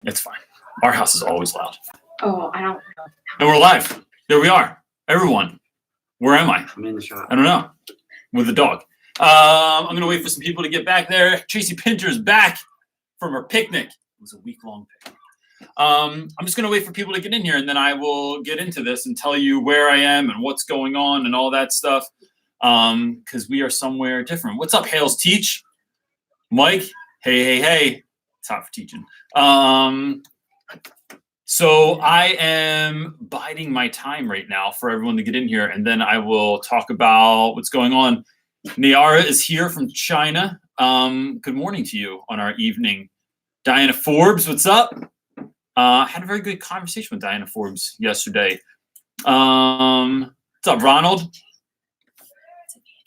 It's fine. Our house is always loud. Oh, I don't know. And we're live. There we are. Everyone. Where am I? I'm in the shop. I don't know. With the dog. I'm going to wait for some people to get back there. Tracy Pinter's back from her picnic. It was a week-long picnic. I'm just going to wait for people to get in here, and then I will get into this and tell you where I am and what's going on and all that stuff, because we are somewhere different. What's up, Hales Teach? Mike? Hey. It's hot for teaching. So I am biding my time right now for everyone to get in here, and then I will talk about what's going on. Niara is here from China. Good morning to you on our evening. Diana Forbes, what's up? I had a very good conversation with Diana Forbes yesterday. What's up, Ronald?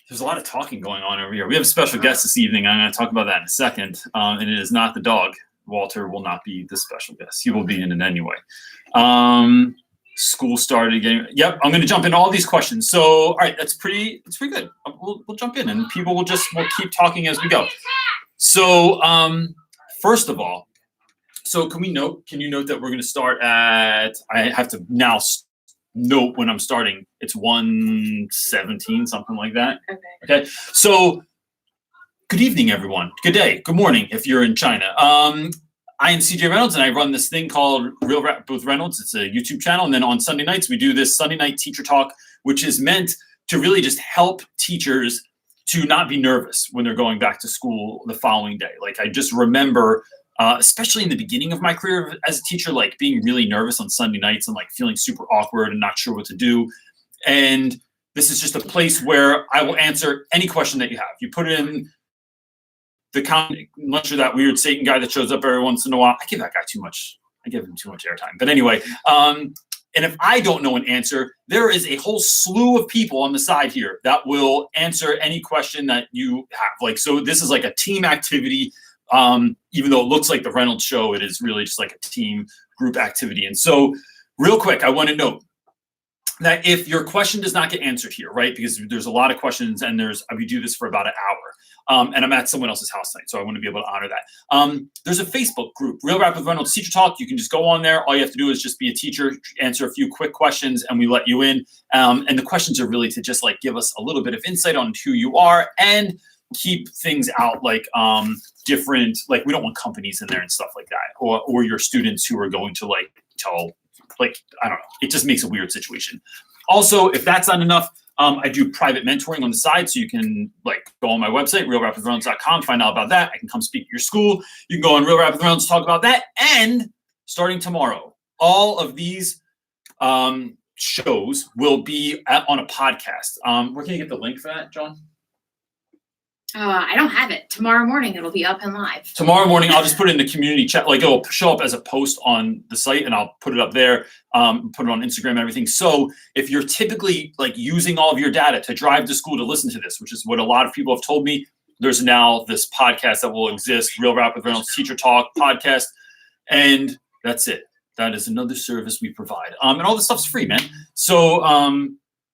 There's a lot of talking going on over here. We have a special guest this evening. I'm going to talk about that in a second. And it is not the dog. Walter will not be the special guest. He will be in it anyway. School started again. Yep, I'm going to jump into all these questions. So, all right, it's pretty good. We'll jump in, and people we'll keep talking as we go. So, first of all, so can you note that we're going to start at, I have to now note when I'm starting, it's 1:17, something like that. Okay. So good evening, everyone. Good day. Good morning if you're in China. I am CJ Reynolds, and I run this thing called Real Rap with Reynolds. It's a YouTube channel. And then on Sunday nights, we do this Sunday night teacher talk, which is meant to really just help teachers to not be nervous when they're going back to school the following day. Like, I just remember, especially in the beginning of my career as a teacher, like being really nervous on Sunday nights and like feeling super awkward and not sure what to do. And this is just a place where I will answer any question that you have. You put it in the comment, unless you're that weird Satan guy that shows up every once in a while. I give that guy too much. I give him too much airtime. But anyway, and if I don't know an answer, there is a whole slew of people on the side here that will answer any question that you have. Like, so this is like a team activity. Even though it looks like the Reynolds show, it is really just like a team group activity. And so real quick, I want to note that if your question does not get answered here, right, because there's a lot of questions and we do this for about an hour. And I'm at someone else's house tonight, so I want to be able to honor that. There's a Facebook group, Real Rap with Reynolds Teacher Talk. You can just go on there. All you have to do is just be a teacher, answer a few quick questions, and we let you in. And the questions are really to just like give us a little bit of insight on who you are and keep things out like different, like we don't want companies in there and stuff like that, or your students who are going to like tell, like, I don't know. It just makes a weird situation. Also, if that's not enough, I do private mentoring on the side, so you can like go on my website, realrapwithreynolds.com, find out about that. I can come speak at your school. You can go on Real Rap with Reynolds, talk about that. And starting tomorrow, all of these shows will be on a podcast. Where can you get the link for that, John? I don't have it. Tomorrow morning, it'll be up and live. Tomorrow morning, I'll just put it in the community chat. Like, it'll show up as a post on the site, and I'll put it up there, put it on Instagram and everything. So if you're typically like using all of your data to drive to school to listen to this, which is what a lot of people have told me, there's now this podcast that will exist, Real Rap with Reynolds Teacher Talk podcast. And that's it. That is another service we provide. And all this stuff's free, man. So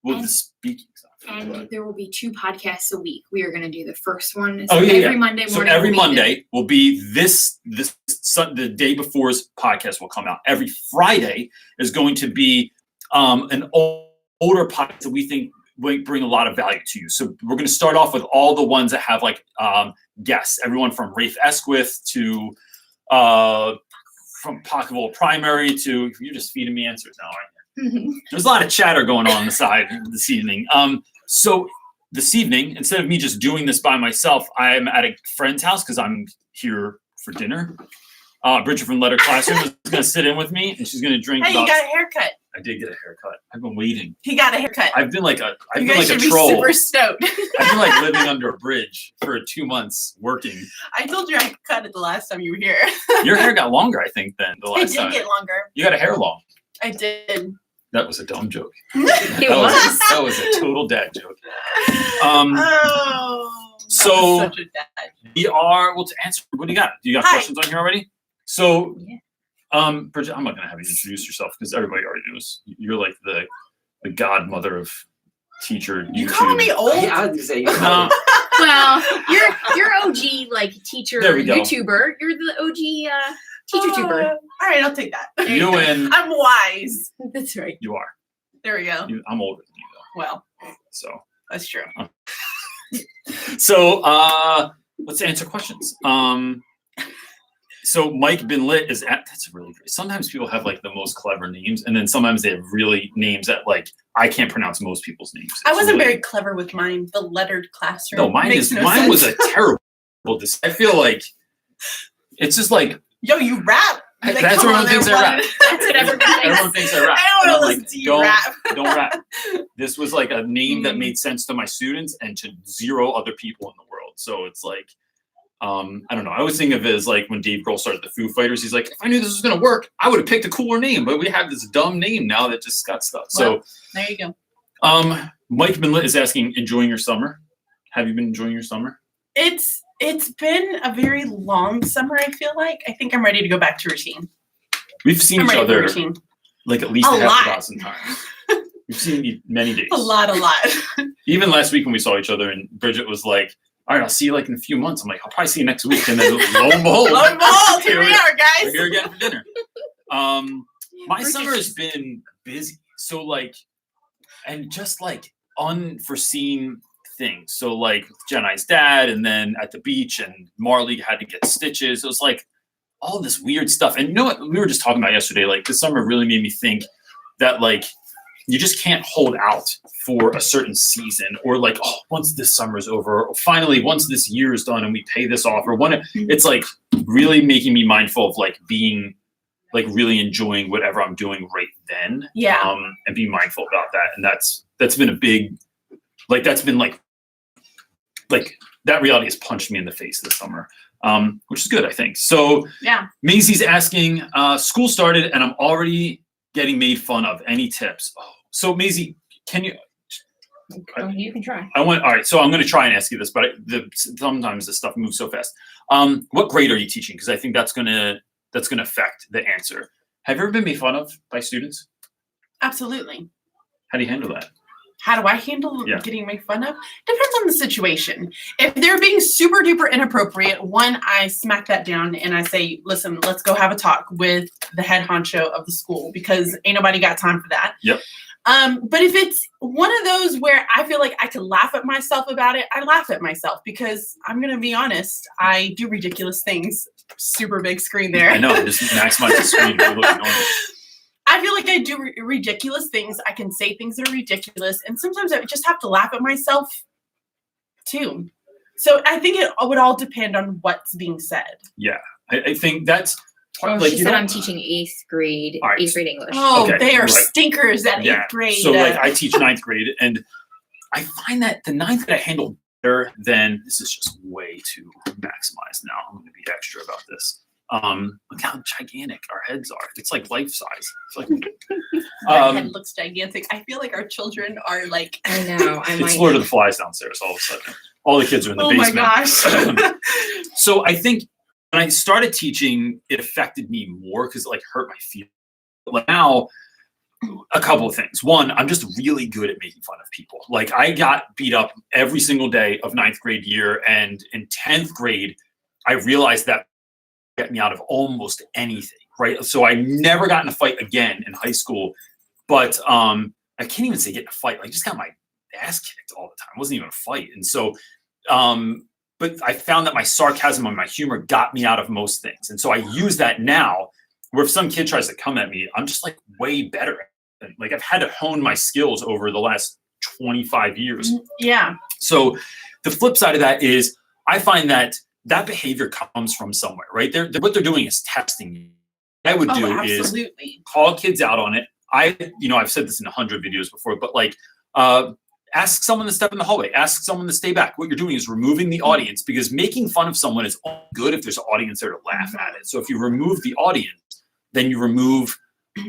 we'll be speaking. And there will be 2 podcasts a week. We are going to do the first one every Monday morning. So every Monday will be the day before's podcast will come out. Every Friday is going to be an older podcast that we think will bring a lot of value to you. So we're going to start off with all the ones that have like guests, everyone from Rafe Esquith to from Pocketville Primary to, you're just feeding me answers now, aren't you? There's a lot of chatter going on the side this evening. So this evening, instead of me just doing this by myself, I'm at a friend's house because I'm here for dinner. Bridget from Letter Classroom is going to sit in with me, and she's going to drink. Hey, you got a haircut. I did get a haircut. I've been waiting. He got a haircut. I've been like a troll. Be super stoked. I've been like living under a bridge for 2 months working. I told you I cut it the last time you were here. Your hair got longer, I think, than the last time. It did get longer. You got a hair long. I did. That was a dumb joke. That was a total dad joke. So such a dad. We are, well, to answer, what do you got? Do you got questions on here already? So, Bridget, I'm not going to have you introduce yourself because everybody already knows. You're like the godmother of teacher. You calling me old? Yeah, I was gonna say. No. Well, you're OG like teacher There we go. YouTuber. You're the OG. Teacher tuber. All right, I'll take that. There You go. win. I'm wise. That's right. You are. There we go. I'm older than you Well, though. So. that's true. So let's answer questions. So Mike Bin Lit is at, that's really great. Sometimes people have like the most clever names, and then sometimes they have really names that like I can't pronounce most people's names. I It's wasn't really- very clever with mine. The lettered classroom. No, mine makes is no mine was a sense. terrible. I feel like it's just like Yo, you rap. Like, that's come what on, everyone thinks I everyone. rap. That's what everyone thinks. Everyone thinks I rap. I And don't I'm want to like, listen to you don't rap. don't rap. This was like a name that Mm. made sense to my students and to 0 other people in the world. So it's like, I don't know. I always think of it as like when Dave Grohl started the Foo Fighters. He's like, if I knew this was gonna work, I would have picked a cooler name. But we have this dumb name now that just got stuck. So, There you go. Mike Bin Lit is asking, enjoying your summer? Have you been enjoying your summer? It's been a very long summer, I feel like. I think I'm ready to go back to routine. We've seen I'm each ready for other routine. like at least A half lot. a dozen times. We've seen you many days. A lot. Even last week when we saw each other, and Bridget was like, all right, I'll see you like in a few months. I'm like, I'll probably see you next week. And then lo and behold, Lo and behold, here we are, we're guys. here again for dinner. My Bridget summer has just- been busy. So like, and just like unforeseen things. So like Jenai's dad, and then at the beach, and Marley had to get stitches. It was like all this weird stuff. And you know what we were just talking about yesterday? Like this summer really made me think that like you just can't hold out for a certain season, or like, oh, once this summer's over, or finally once this year is done and we pay this off, or when it's like really making me mindful of like being like really enjoying whatever I'm doing right then. Yeah. And be mindful about that. And that's been a big, like that's been like that reality has punched me in the face this summer. Which is good, I think. So Yeah. Maisie's asking, school started and I'm already getting made fun of. Any tips? Oh, so Maisie, can you? Oh, you can try. All right. So I'm going to try and ask you this, but sometimes this stuff moves so fast. What grade are you teaching? Because I think that's gonna affect the answer. Have you ever been made fun of by students? Absolutely. How do you handle that? How do I handle Yeah. getting made fun of? Depends on the situation. If they're being super duper inappropriate, one, I smack that down and I say, listen, let's go have a talk with the head honcho of the school, because ain't nobody got time for that. Yep. But if it's one of those where I feel like I can laugh at myself about it, I laugh at myself, because I'm going to be honest, I do ridiculous things. Super big screen there. I know. Just maximize the screen. We're looking on it. I feel like I do ridiculous things. I can say things that are ridiculous. And sometimes I just have to laugh at myself too. So I think it would all depend on what's being said. Yeah, I think that's Oh, like she you said don't- I'm teaching 8th grade, All right. 8th grade English. Oh, Okay, they are right. stinkers at 8th grade. So like I teach 9th grade, and I find that the 9th grade I handle better than, this is just way too maximized now. I'm going to be extra about this. Look how gigantic our heads are. It's like life size. It's like Our head looks gigantic. I feel like our children are like. I know. I'm it's like, Lord of the Flies downstairs all of a sudden. All the kids are in the Oh my basement. gosh. So I think when I started teaching, it affected me more because it like hurt my feelings. Like now, a couple of things. One, I'm just really good at making fun of people. Like I got beat up every single day of 9th grade year, and in 10th grade, I realized that get me out of almost anything, right? So I never got in a fight again in high school, but I can't even say get in a fight. Like, I just got my ass kicked all the time. It wasn't even a fight. And so, but I found that my sarcasm and my humor got me out of most things. And so I use that now, where if some kid tries to come at me, I'm just like way better. Like I've had to hone my skills over the last 25 years. Yeah. So the flip side of that is I find that behavior comes from somewhere, right? What they're doing is testing you. What I would do is Absolutely. call kids out on it. I've said this in 100 videos before, but like, ask someone to step in the hallway, ask someone to stay back. What you're doing is removing the audience, because making fun of someone is only good if there's an audience there to laugh at it. So if you remove the audience, then you remove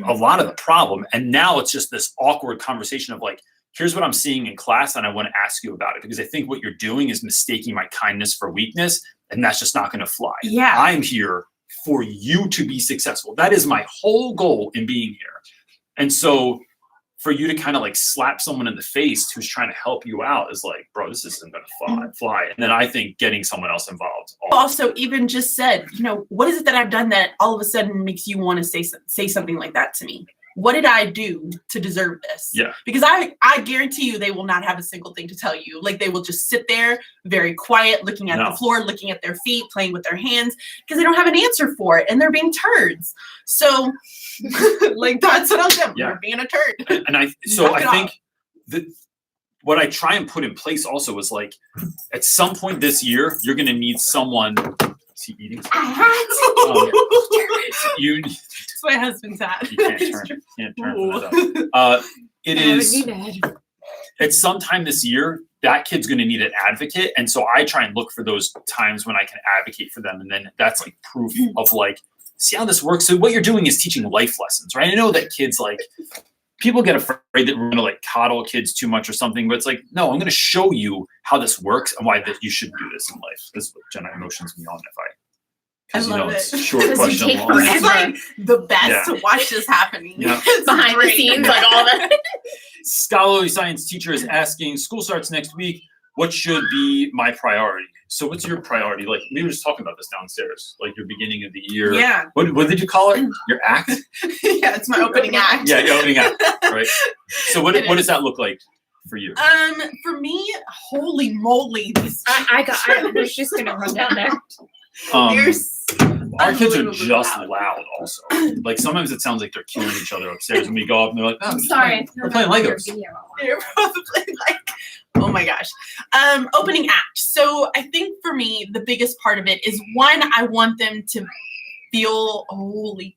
a lot of the problem. And now it's just this awkward conversation of like, here's what I'm seeing in class, and I want to ask you about it, because I think what you're doing is mistaking my kindness for weakness, and that's just not going to fly. Yeah. I'm here for you to be successful. That is my whole goal in being here. And so for you to kind of like slap someone in the face who's trying to help you out is like, bro, this isn't gonna fly. And then I think getting someone else involved. Also, even just said, what is it that I've done that all of a sudden makes you want to say something like that to me? What did I do to deserve this? Yeah. Because I guarantee you they will not have a single thing to tell you. Like they will just sit there very quiet, looking at the floor, looking at their feet, playing with their hands, because they don't have an answer for it and they're being turds. So like that's what I'll do. Yeah. You're being a turd. And I think that what I try and put in place also is like at some point this year, you're gonna need someone. Is he eating? It's my husband's hat. You can't turn that up. It is at some time this year that kid's going to need an advocate, and so I try and look for those times when I can advocate for them, and then that's like proof of like, see how this works. So what you're doing is teaching life lessons, right? I know that kids like people get afraid that we're going to like coddle kids too much or something, but it's like, no, I'm going to show you how this works and why that you shouldn't do this in life. This is what Jenna emotions me on if I. Because it's a short question. It's like the best to watch this happening. Yeah. Behind the scenes, like all that. Scholarly science teacher is asking, school starts next week. What should be my priority? So what's your priority? Like we were just talking about this downstairs, like your beginning of the year. Yeah. What did you call it? Your act? Yeah, it's my opening act. Yeah, your opening act, right? So what does that look like for you? For me, holy moly. I was just gonna run down there. Our kids are just loud also. Like sometimes it sounds like they're killing each other upstairs and we go up and they're like, oh, sorry. We're playing Legos. They're probably like, oh my gosh. Opening act. So I think for me, the biggest part of it is one, I want them to feel, holy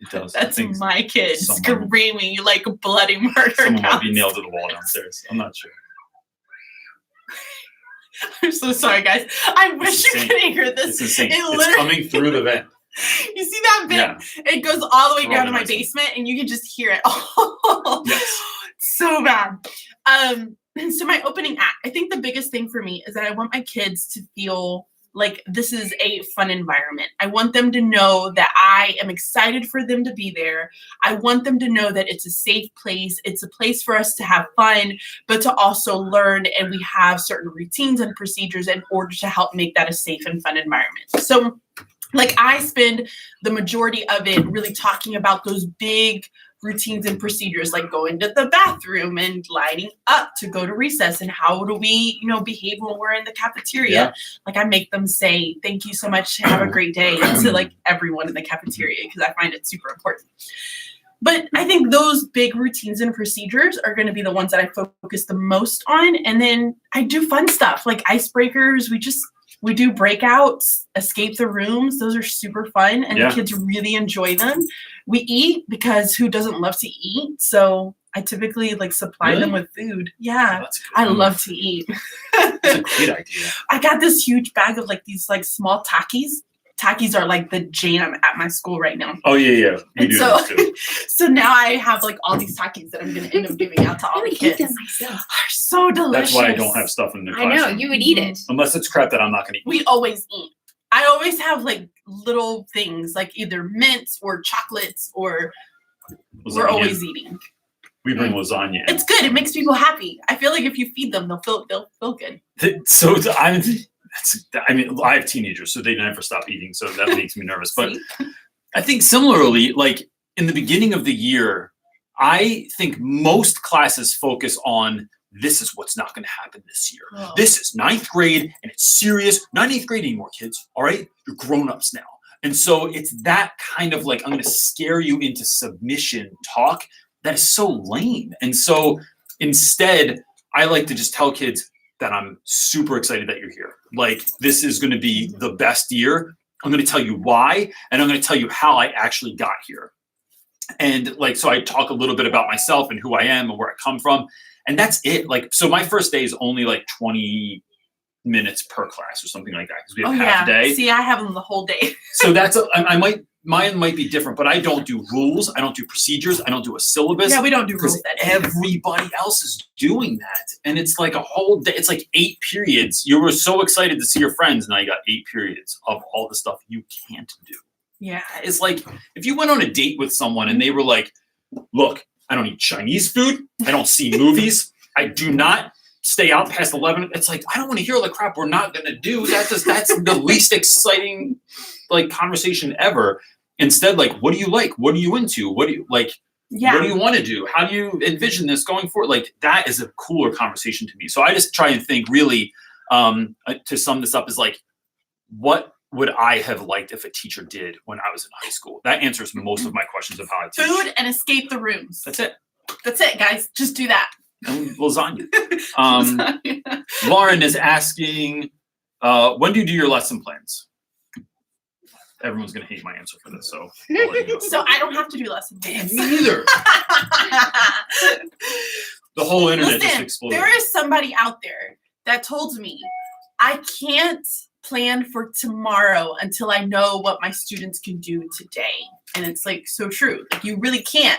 it does. that's my kid screaming like bloody murder. Someone might be nailed to the wall downstairs. I'm not sure. I'm so sorry, guys. I wish you could hear this. It's insane. It's coming through the vent. You see that vent? Yeah. It goes all the way down to my basement, and you can just hear it. Oh, yes. So bad. And so my opening act, I think the biggest thing for me is that I want my kids to feel like this is a fun environment. I want them to know that I am excited for them to be there. I want them to know that it's a safe place. It's a place for us to have fun, but to also learn, and we have certain routines and procedures in order to help make that a safe and fun environment. So like I spend the majority of it really talking about those big routines and procedures, like going to the bathroom and lining up to go to recess, and how do we, behave when we're in the cafeteria. Yeah. Like I make them say, thank you so much, have a great day, to like everyone in the cafeteria, because I find it super important. But I think those big routines and procedures are going to be the ones that I focus the most on. And then I do fun stuff like icebreakers. We do breakouts, escape the rooms. Those are super fun, and the kids really enjoy them. We eat, because who doesn't love to eat? So I typically like supply them with food. Yeah, I love to eat. That's a great idea. I got this huge bag of like these like small Takis. Takis are like the jam at my school right now. Oh yeah. We do those too. So now I have like all these Takis that I'm going to end up giving out to all the kids. I eat them myself. They're so delicious. That's why I don't have stuff in the classroom. I know, you would eat it. Unless it's crap that I'm not going to eat. We always eat. I always have like little things, like either mints or chocolates, or we're always eating. We bring lasagna in. It's good. It makes people happy. I feel like if you feed them, they'll feel good. So I have teenagers, so they never stop eating. So that makes me nervous. But I think similarly, like in the beginning of the year, I think most classes focus on this is what's not going to happen this year. Oh. This is 9th grade and it's serious. Not 8th grade anymore, kids. All right. You're grown-ups now. And so it's that kind of like, I'm going to scare you into submission talk that is so lame. And so instead, I like to just tell kids that I'm super excited that you're here. Like, this is going to be the best year. I'm going to tell you why, and I'm going to tell you how I actually got here. And like, so I talk a little bit about myself and who I am and where I come from. And that's it. Like, so my first day is only like 20 minutes per class or something like that, because we have half a day. See, I have them the whole day. So that's mine might be different, but I don't do rules. I don't do procedures. I don't do a syllabus. Yeah, we don't do rules. Everybody else is doing that. And it's like a whole day. It's like 8 periods. You were so excited to see your friends. Now you got 8 periods of all the stuff you can't do. Yeah. It's like if you went on a date with someone and they were like, look, I don't eat Chinese food. I don't see movies. I do not stay out past 11. It's like, I don't want to hear all the crap we're not going to do. That's the least exciting like conversation ever. Instead, like, what do you like? What are you into? What do you like? Yeah. What do you want to do? How do you envision this going forward? Like, that is a cooler conversation to me. So I just try and think really, to sum this up, is like, what would I have liked if a teacher did when I was in high school? That answers most of my questions of how I teach. Food and escape the rooms. That's it. That's it, guys. Just do that. And lasagna. Lauren is asking, when do you do your lesson plans? Everyone's gonna hate my answer for this, so I'll let you know. So I don't have to do lesson plans. Me neither. The whole internet just Listen, exploded. there is somebody out there that told me I can't plan for tomorrow until I know what my students can do today. And it's like so true. Like, you really can't.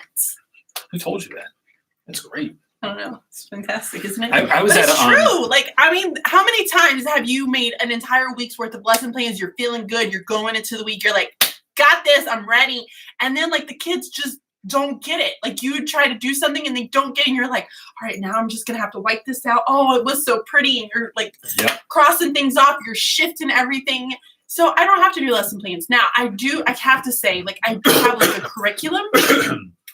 Who told you that? That's great. I don't know. It's fantastic, isn't it? I was But at it's a, true. Like, I mean, how many times have you made an entire week's worth of lesson plans? You're feeling good. You're going into the week. You're like, got this. I'm ready. And then like the kids just don't get it. Like, you try to do something and they don't get it. And you're like, all right, now I'm just going to have to wipe this out. Oh, it was so pretty. And you're like crossing things off. You're shifting everything. So I don't have to do lesson plans. Now I have to say, like, I do have like a curriculum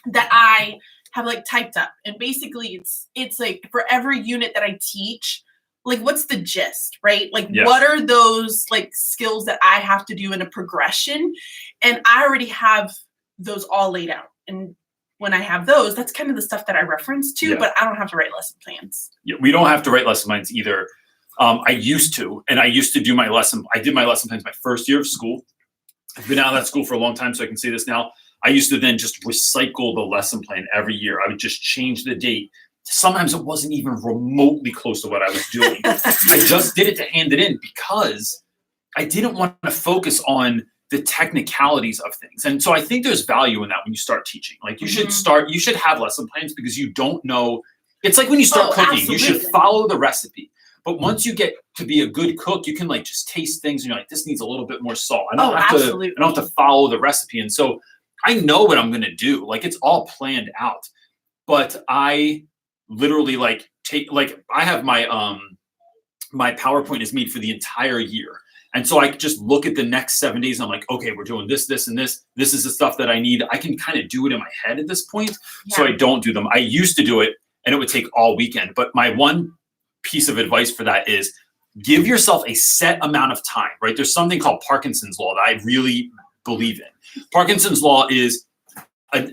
that I have like typed up, and basically it's like for every unit that I teach, like, what's the gist, right? Like, what are those like skills that I have to do in a progression? And I already have those all laid out. And when I have those, that's kind of the stuff that I reference to, but I don't have to write lesson plans. Yeah, we don't have to write lesson plans either. I used to do my lesson. I did my lesson plans my first year of school. I've been out of that school for a long time, so I can say this now. I used to then just recycle the lesson plan every year. I would just change the date. Sometimes it wasn't even remotely close to what I was doing. I just did it to hand it in because I didn't want to focus on the technicalities of things. And so I think there's value in that when you start teaching. Like, you should have lesson plans, because you don't know. It's like when you start cooking, you should follow the recipe. But once you get to be a good cook, you can like just taste things and you're like, this needs a little bit more salt. I don't have to follow the recipe. And so I know what I'm going to do. Like, it's all planned out. But I literally I have my my PowerPoint is made for the entire year. And so I just look at the next 7 days and I'm like, okay, we're doing this, this, and this. This is the stuff that I need. I can kind of do it in my head at this point. So I don't do them. I used to do it and it would take all weekend. But my one piece of advice for that is give yourself a set amount of time, right? There's something called Parkinson's law that I really believe in. Parkinson's law is a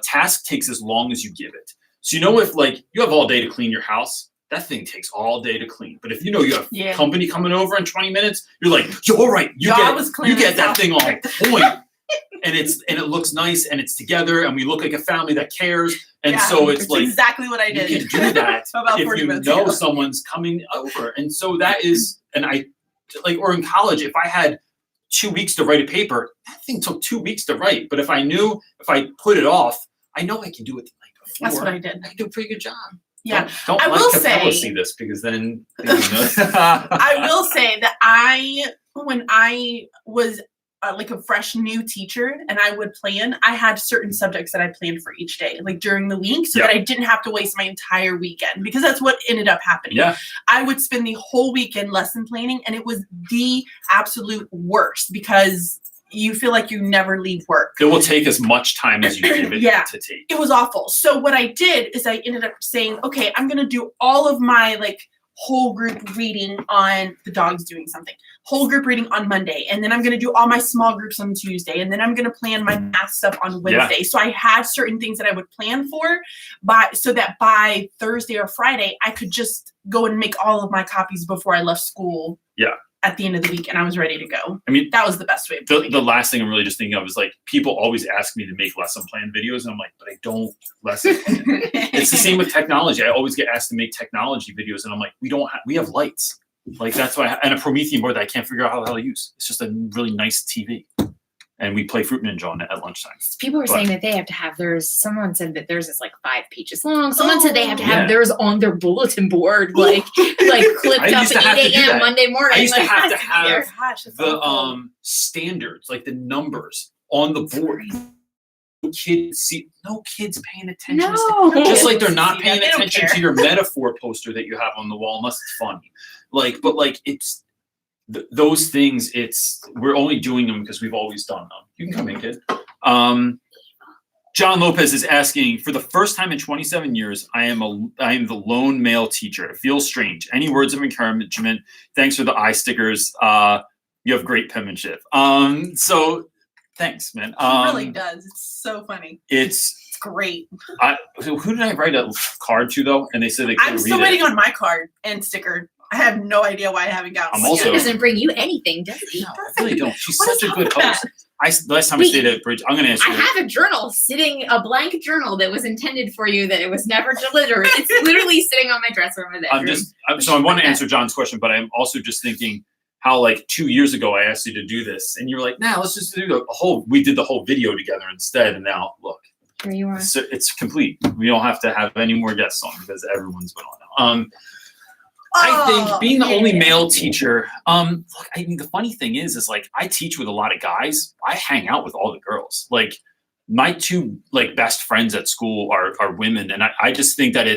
task takes as long as you give it. So, if like you have all day to clean your house, that thing takes all day to clean. But if you have company coming over in 20 minutes, you're like, all right, you get that thing on point. And it looks nice and it's together and we look like a family that cares. And so it's like exactly what I did. You can do that about if you know someone's coming over. And so that is, or in college, if I had 2 weeks to write a paper, that thing took 2 weeks to write. But if I knew if I put it off, I know I can do it the night before. That's what I did. I can do a pretty good job. Yeah. Don't I let will Capella say, see this, because then I will say that when I was like a fresh new teacher and I would plan, I had certain subjects that I planned for each day, like during the week, so that I didn't have to waste my entire weekend, because that's what ended up happening. I would spend the whole weekend lesson planning, and it was the absolute worst, because you feel like you never leave work. It will take as much time as you give it to take. It was awful. So what I did is I ended up saying, okay, I'm going to do all of my like whole group reading on the dog's doing something, whole group reading on Monday. And then I'm going to do all my small groups on Tuesday. And then I'm going to plan my math stuff on Wednesday. So I had certain things that I would plan for, so that by Thursday or Friday, I could just go and make all of my copies before I left school. At the end of the week, and I was ready to go. I mean, that was the best way of doing it. The last thing I'm really just thinking of is like, people always ask me to make lesson plan videos, and I'm like, but I don't lesson plan. It's the same with technology. I always get asked to make technology videos, and I'm like, we have lights. Like, that's why, and a Promethean board that I can't figure out how the hell to use. It's just a really nice TV. And we play Fruit Ninja on it at lunchtime. People are saying that they have to have theirs. Someone said that theirs is like 5 pages long. Someone said they have to have theirs on their bulletin board, like clipped up at 8 a.m. Monday morning. I used to have to have the standards, like the numbers on the board. no kids paying attention. No. Just like they're not See paying that, they don't attention care. to your metaphor poster that you have on the wall unless it's funny. Like, but like it's those things. We're only doing them because we've always done them. You can come in, kid. John Lopez is asking, for the first time in 27 years, I am the lone male teacher. It feels strange. Any words of encouragement? Thanks for the eye stickers. You have great penmanship. So thanks, man. He really does. It's so funny. It's great. Who did I write a card to though? And they said they couldn't I'm read still it. waiting on my card and sticker. I have no idea why I haven't got I'm one. also- He doesn't bring you anything, does he? No, I really don't. She's What such is a up good with that? host. Last time I stayed at Bridge, I'm going to answer. I have a journal a blank journal that was intended for you that it was never delivered. It's literally sitting on my dresser in my bedroom. So I want to answer John's question, but I'm also just thinking how like 2 years ago I asked you to do this, and you were like, "Nah, let's just do we did the whole video together instead." And now look, Here you are. it's complete. We don't have to have any more guests on because everyone's been on. I think being the only male teacher, look, I mean, the funny thing is like I teach with a lot of guys. I hang out with all the girls. Like my two like best friends at school are women. And I just think that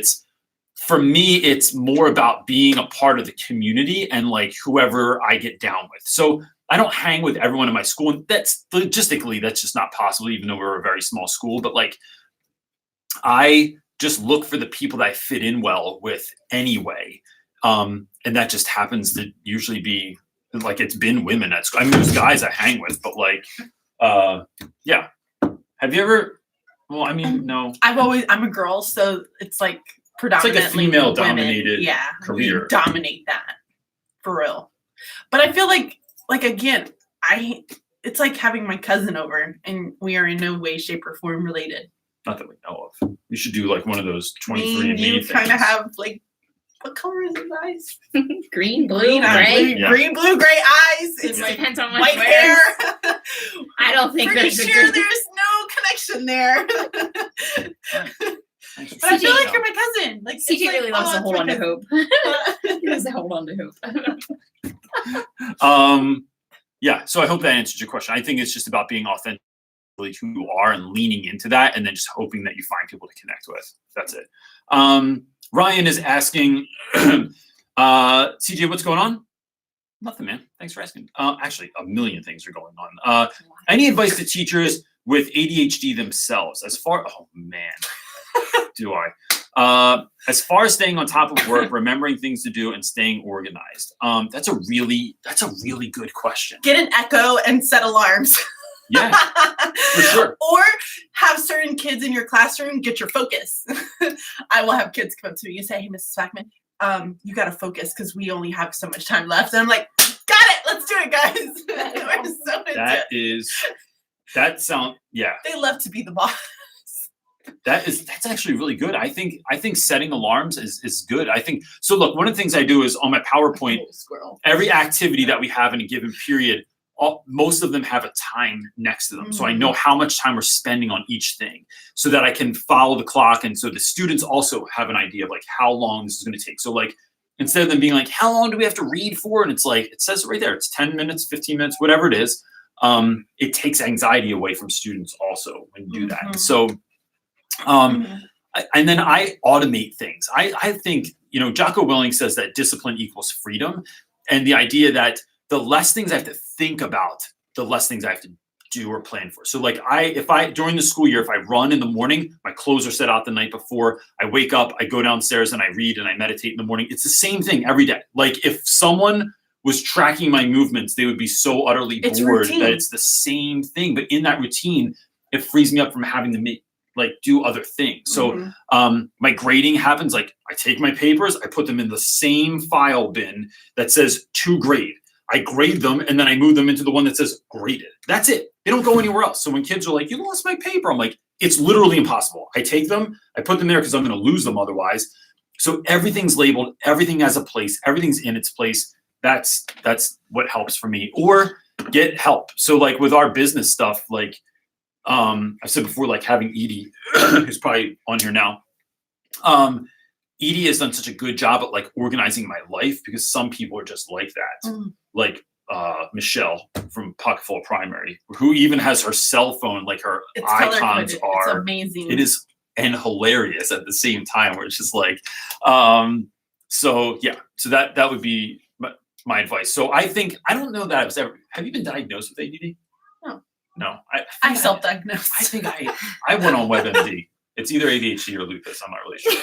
for me, it's more about being a part of the community and like whoever I get down with. So I don't hang with everyone in my school. And that's logistically, that's just not possible, even though we're a very small school. But like, I just look for the people that I fit in well with anyway. And that just happens to usually be like, it's been women at school. I mean, there's guys I hang with, but like, yeah. Have you ever, well, I mean, no. I'm a girl, so it's like predominantly It's like a female women. dominated career. We dominate that for real. But I feel like again, it's like having my cousin over and we are in no way, shape, or form related. Not that we know of. We should do like one of those 23 Me and and me you things. kind of have like, what color is his eyes? Green, blue, Green, gray. Yeah. green, blue, gray eyes, It and like depends on what white you wear. hair. I don't think Pretty there's a sure good- there's no connection there. But I feel like you're my cousin. Like CJ really loves to hold on to hope. hope. He loves to hold on to hope. Yeah, so I hope that answers your question. I think it's just about being authentic, really who you are and leaning into that and then just hoping that you find people to connect with. That's it. Ryan is asking, CJ, what's going on? Nothing, man. Thanks for asking. Actually, a million things are going on. Any advice to teachers with ADHD themselves? Oh man, do I? As far as staying on top of work, remembering things to do, and staying organized. That's a really good question. Get an Echo and set alarms. Yeah, for sure. Or have certain kids in your classroom get your focus. I will have kids come up to me and say, "Hey, Mrs. Swackman, you got to focus because we only have so much time left." And I'm like, "Got it, let's do it, guys." We're so into it. Yeah. They love to be the boss. That's actually really good. I think setting alarms is good. I think so. Look, one of the things I do is on my PowerPoint, Squirrel. every activity that we have in a given period, most of them have a time next to them. So I know how much time we're spending on each thing so that I can follow the clock. And so the students also have an idea of like how long this is going to take. So like, instead of them being like, how long do we have to read for? And it's like, it says it right there. It's 10 minutes, 15 minutes, whatever it is. It takes anxiety away from students also when you do that. So, and then I automate things. I think, Jocko Willink says that discipline equals freedom. And the idea that the less things I have to think about, the less things I have to do or plan for. So like during the school year, if I run in the morning, my clothes are set out the night before. I wake up, I go downstairs and I read and I meditate in the morning. It's the same thing every day. Like if someone was tracking my movements, they would be so utterly bored that it's the same thing. But in that routine, it frees me up from having to do other things. So my grading happens like I take my papers, I put them in the same file bin that says to grade. I grade them and then I move them into the one that says graded. That's it. They don't go anywhere else. So when kids are like, you lost my paper, I'm like, it's literally impossible. I take them, I put them there because I'm going to lose them otherwise. So everything's labeled, everything has a place, everything's in its place. That's what helps for me. Or get help. So like with our business stuff, like I said before, like having Edie, who's probably on here now. Edie has done such a good job at like organizing my life because some people are just like that. Like Michelle from Pocketful Primary, who even has her cell phone, like her icons It's are amazing. It is and hilarious at the same time, where it's just like, so that would be my advice. So I don't know that I was ever. Have you been diagnosed with ADD? No. I self-diagnosed. I think I went on WebMD. It's either ADHD or lupus. I'm not really sure.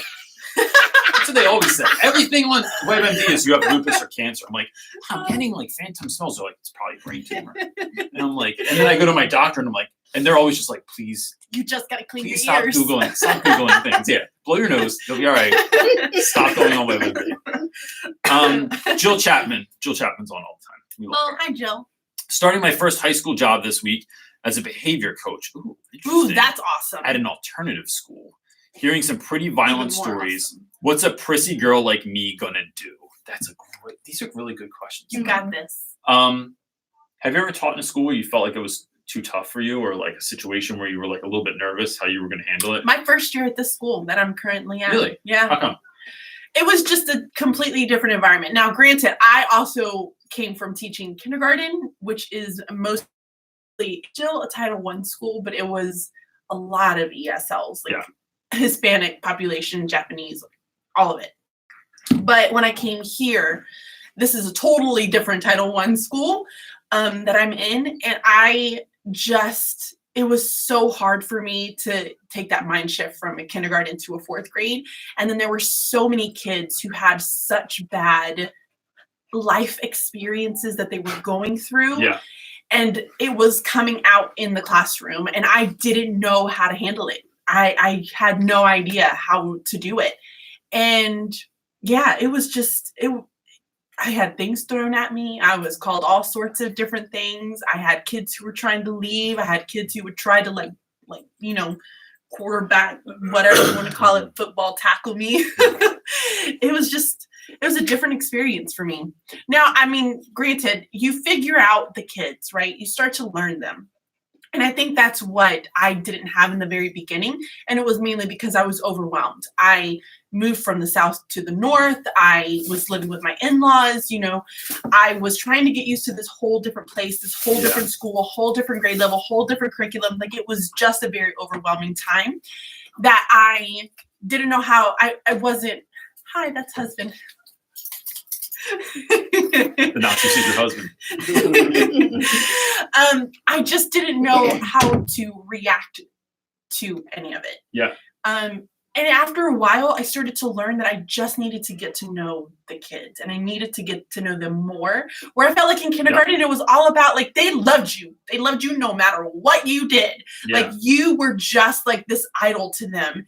That's what they always say. Everything on WebMD is you have lupus or cancer. I'm like, I'm getting like phantom smells. They're like, it's probably brain tumor. And I'm like, and then I go to my doctor and I'm like, and they're always just like, please. You just gotta clean your stop ears. Stop Googling things. Yeah. Blow your nose. You'll be all right. Stop going on WebMD. Jill Chapman. Jill Chapman's on all the time. We love her. Hi, Jill. Starting my first high school job this week as a behavior coach. Ooh, Interesting. that's awesome. At an alternative school. Hearing some pretty violent Even more stories. awesome. What's a prissy girl like me gonna do? These are really good questions. You got this. Have you ever taught in a school where you felt like it was too tough for you, or like a situation where you were like a little bit nervous how you were gonna handle it? My first year at the school that I'm currently at. Really? Yeah. How come? It was just a completely different environment. Now, granted, I also came from teaching kindergarten, which is mostly still a Title I school, but it was a lot of ESLs, like Hispanic population, Japanese, all of it. But when I came here, this is a totally different Title I school that I'm in. And it was so hard for me to take that mind shift from a kindergarten to a fourth grade. And then there were so many kids who had such bad life experiences that they were going through. Yeah. And it was coming out in the classroom and I didn't know how to handle it. I had no idea how to do it. And yeah, it was just, I had things thrown at me. I was called all sorts of different things. I had kids who were trying to leave. I had kids who would try to like, quarterback, whatever you want to call it, football tackle me. It was a different experience for me. Now, I mean, granted, you figure out the kids, right? You start to learn them. And I think that's what I didn't have in the very beginning. And it was mainly because I was overwhelmed. I moved from the south to the north. I was living with my in-laws. I was trying to get used to this whole different place, this whole different school, a whole different grade level, whole different curriculum. Like, it was just a very overwhelming time that I didn't know how. I wasn't, hi, that's husband. The Nazi secret husband. I just didn't know how to react to any of it. Yeah. And after a while, I started to learn that I just needed to get to know the kids and I needed to get to know them more. Where I felt like in kindergarten, it was all about like, they loved you. They loved you no matter what you did. Yeah. Like, you were just like this idol to them.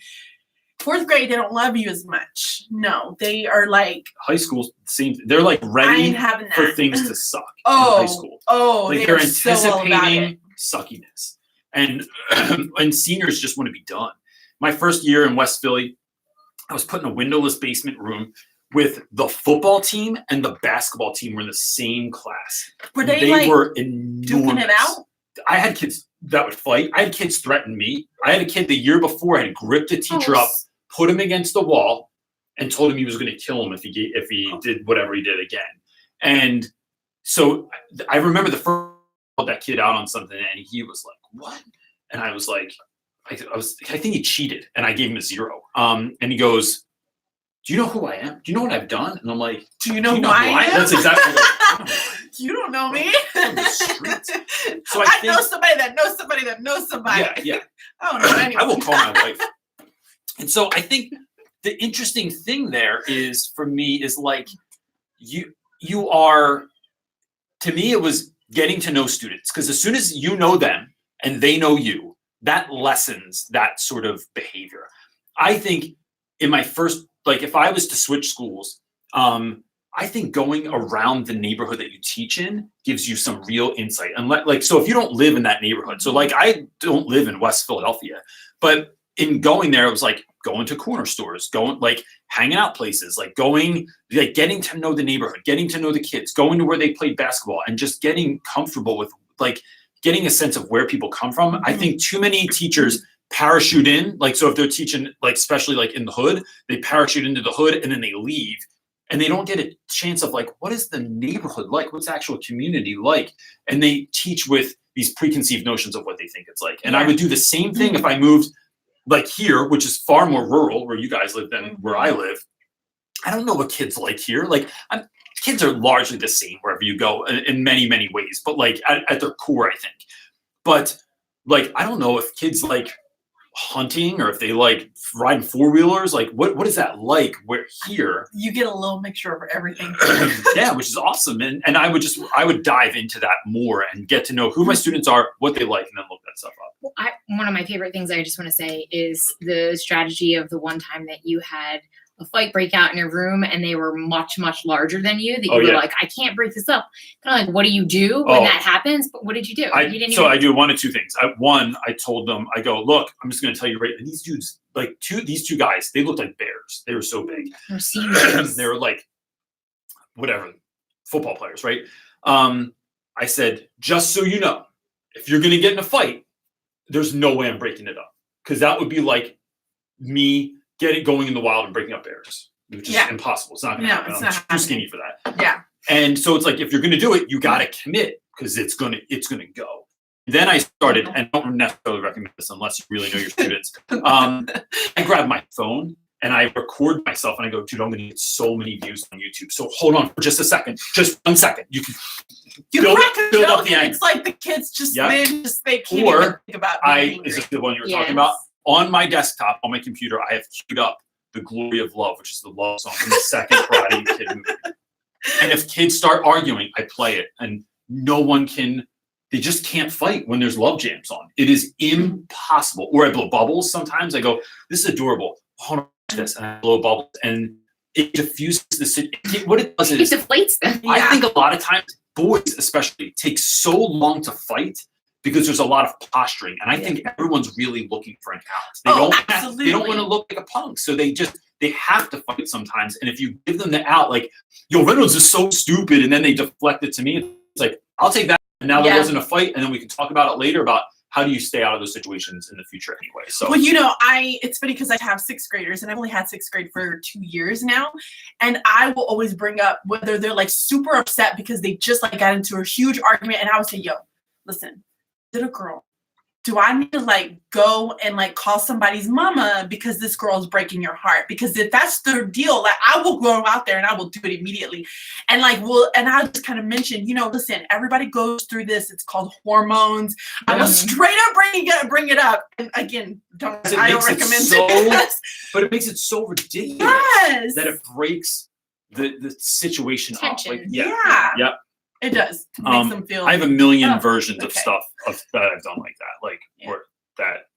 Fourth grade, they don't love you as much. No, they are like high school. They're like ready for things to suck in high school. Like, they're anticipating suckiness, and seniors just want to be done. My first year in West Philly, I was put in a windowless basement room with the football team and the basketball team were in the same class. They were enormous. Duking it out? I had kids that would fight. I had kids threaten me. I had a kid the year before had gripped a teacher up, put him against the wall, and told him he was going to kill him if he did whatever he did again. And so I remember the first called that kid out on something, and he was like, "What?" And I was like, I think he cheated, and I gave him a 0. And he goes, "Do you know who I am? Do you know what I've done?" And I'm like, "Do you know who I am?" That's exactly what You don't know me. On the streets. So I know somebody that knows somebody that knows somebody. Yeah. I don't know anyone. I will call my wife. And so I think the interesting thing there is, for me, is like you are, to me, it was getting to know students, because as soon as you know them and they know you, that lessens that sort of behavior. I think in my first, like, if I was to switch schools, I think going around the neighborhood that you teach in gives you some real insight. And so if you don't live in that neighborhood, so like I don't live in West Philadelphia, but in going there, it was like going to corner stores, hanging out places, getting to know the neighborhood, getting to know the kids, going to where they played basketball, and just getting comfortable with getting a sense of where people come from. Mm-hmm. I think too many teachers parachute in, so if they're teaching, especially in the hood, they parachute into the hood and then they leave. and they don't get a chance of like, what is the neighborhood like? What's the actual community like? And they teach with these preconceived notions of what they think it's like. And I would do the same thing if I moved like here, which is far more rural where you guys live than where I live. I don't know what kids like here. Like kids are largely the same wherever you go in many, many ways, but like at their core, I think. But like, I don't know if kids like hunting or if they like riding 4-wheelers. Like what is that like where here? You get a little mixture of everything. Yeah, which is awesome. And I would dive into that more and get to know who my students are, what they like, and then look that stuff up. One of my favorite things I just want to say is the strategy of the one time that you had a fight break out in your room and they were much, much larger than you, that you were like, I can't break this up. Kind of like, what do you do when that happens? But what did you do? I do one of two things. I told them, I go, look, I'm just going to tell you right. And these dudes, like these two guys, they looked like bears. They were so big. They were like, whatever, football players, right? I said, just so you know, if you're going to get in a fight, there's no way I'm breaking it up. Because that would be like me going in the wild and breaking up bears, which is impossible. It's not going to happen. I'm too skinny for that. Yeah. And so it's like, if you're going to do it, you got to commit because it's going to go. Then I started, and don't necessarily recommend this unless you really know your students. I grabbed my phone and I record myself and I go, dude, I'm going to get so many views on YouTube. So hold on for just a second, just 1 second. You can build up the anger. It's like the kids they can't even think about being is this the one you were talking about? On my desktop, on my computer, I have queued up The Glory of Love, which is the love song from the second Karate Kid movie. And if kids start arguing, I play it. And they just can't fight when there's love jams on. It is impossible. Or I blow bubbles sometimes. I go, this is adorable. Hold on to this. And I blow bubbles. And it diffuses what it does is, it deflates them. I think a lot of times, boys especially, take so long to fight because there's a lot of posturing, and I think everyone's really looking for an out. They don't want to look like a punk, so they have to fight sometimes. And if you give them the out, like, yo, Reynolds is so stupid, and then they deflect it to me, it's like, I'll take that. And now there wasn't a fight, and then we can talk about it later about how do you stay out of those situations in the future anyway. So, well, it's funny because I have 6th graders, and I've only had 6th grade for 2 years now, and I will always bring up whether they're like super upset because they just like got into a huge argument, and I would say, yo, listen. Little girl, do I need to like go and like call somebody's mama because this girl is breaking your heart? Because if that's their deal, like I will go out there and I will do it immediately. And like, and I'll just kind of mention, listen, everybody goes through this. It's called hormones. I will straight up bring it up. And again, I don't recommend this. But it makes it so ridiculous that it breaks the situation Tension. up. Like, It does. It makes them feel. I have a million versions of stuff that I've done like that, or that.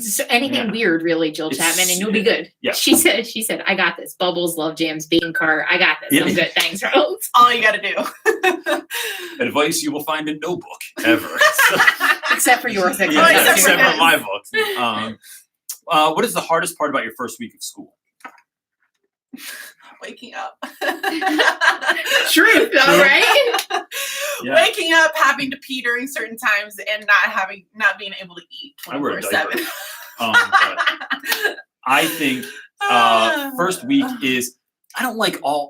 So anything weird, really, Jill Chapman, and you'll be good. Yeah. She said, I got this. Bubbles, love jams, bean cart. I got this. I'm good. Thanks, Rose. All you got to do. Advice you will find in no book ever, except for yours. Except for my books. What is the hardest part about your first week of school? Waking up. Truth, all right? Waking up, having to pee during certain times, and not being able to eat 24/7. I think first week is I don't like all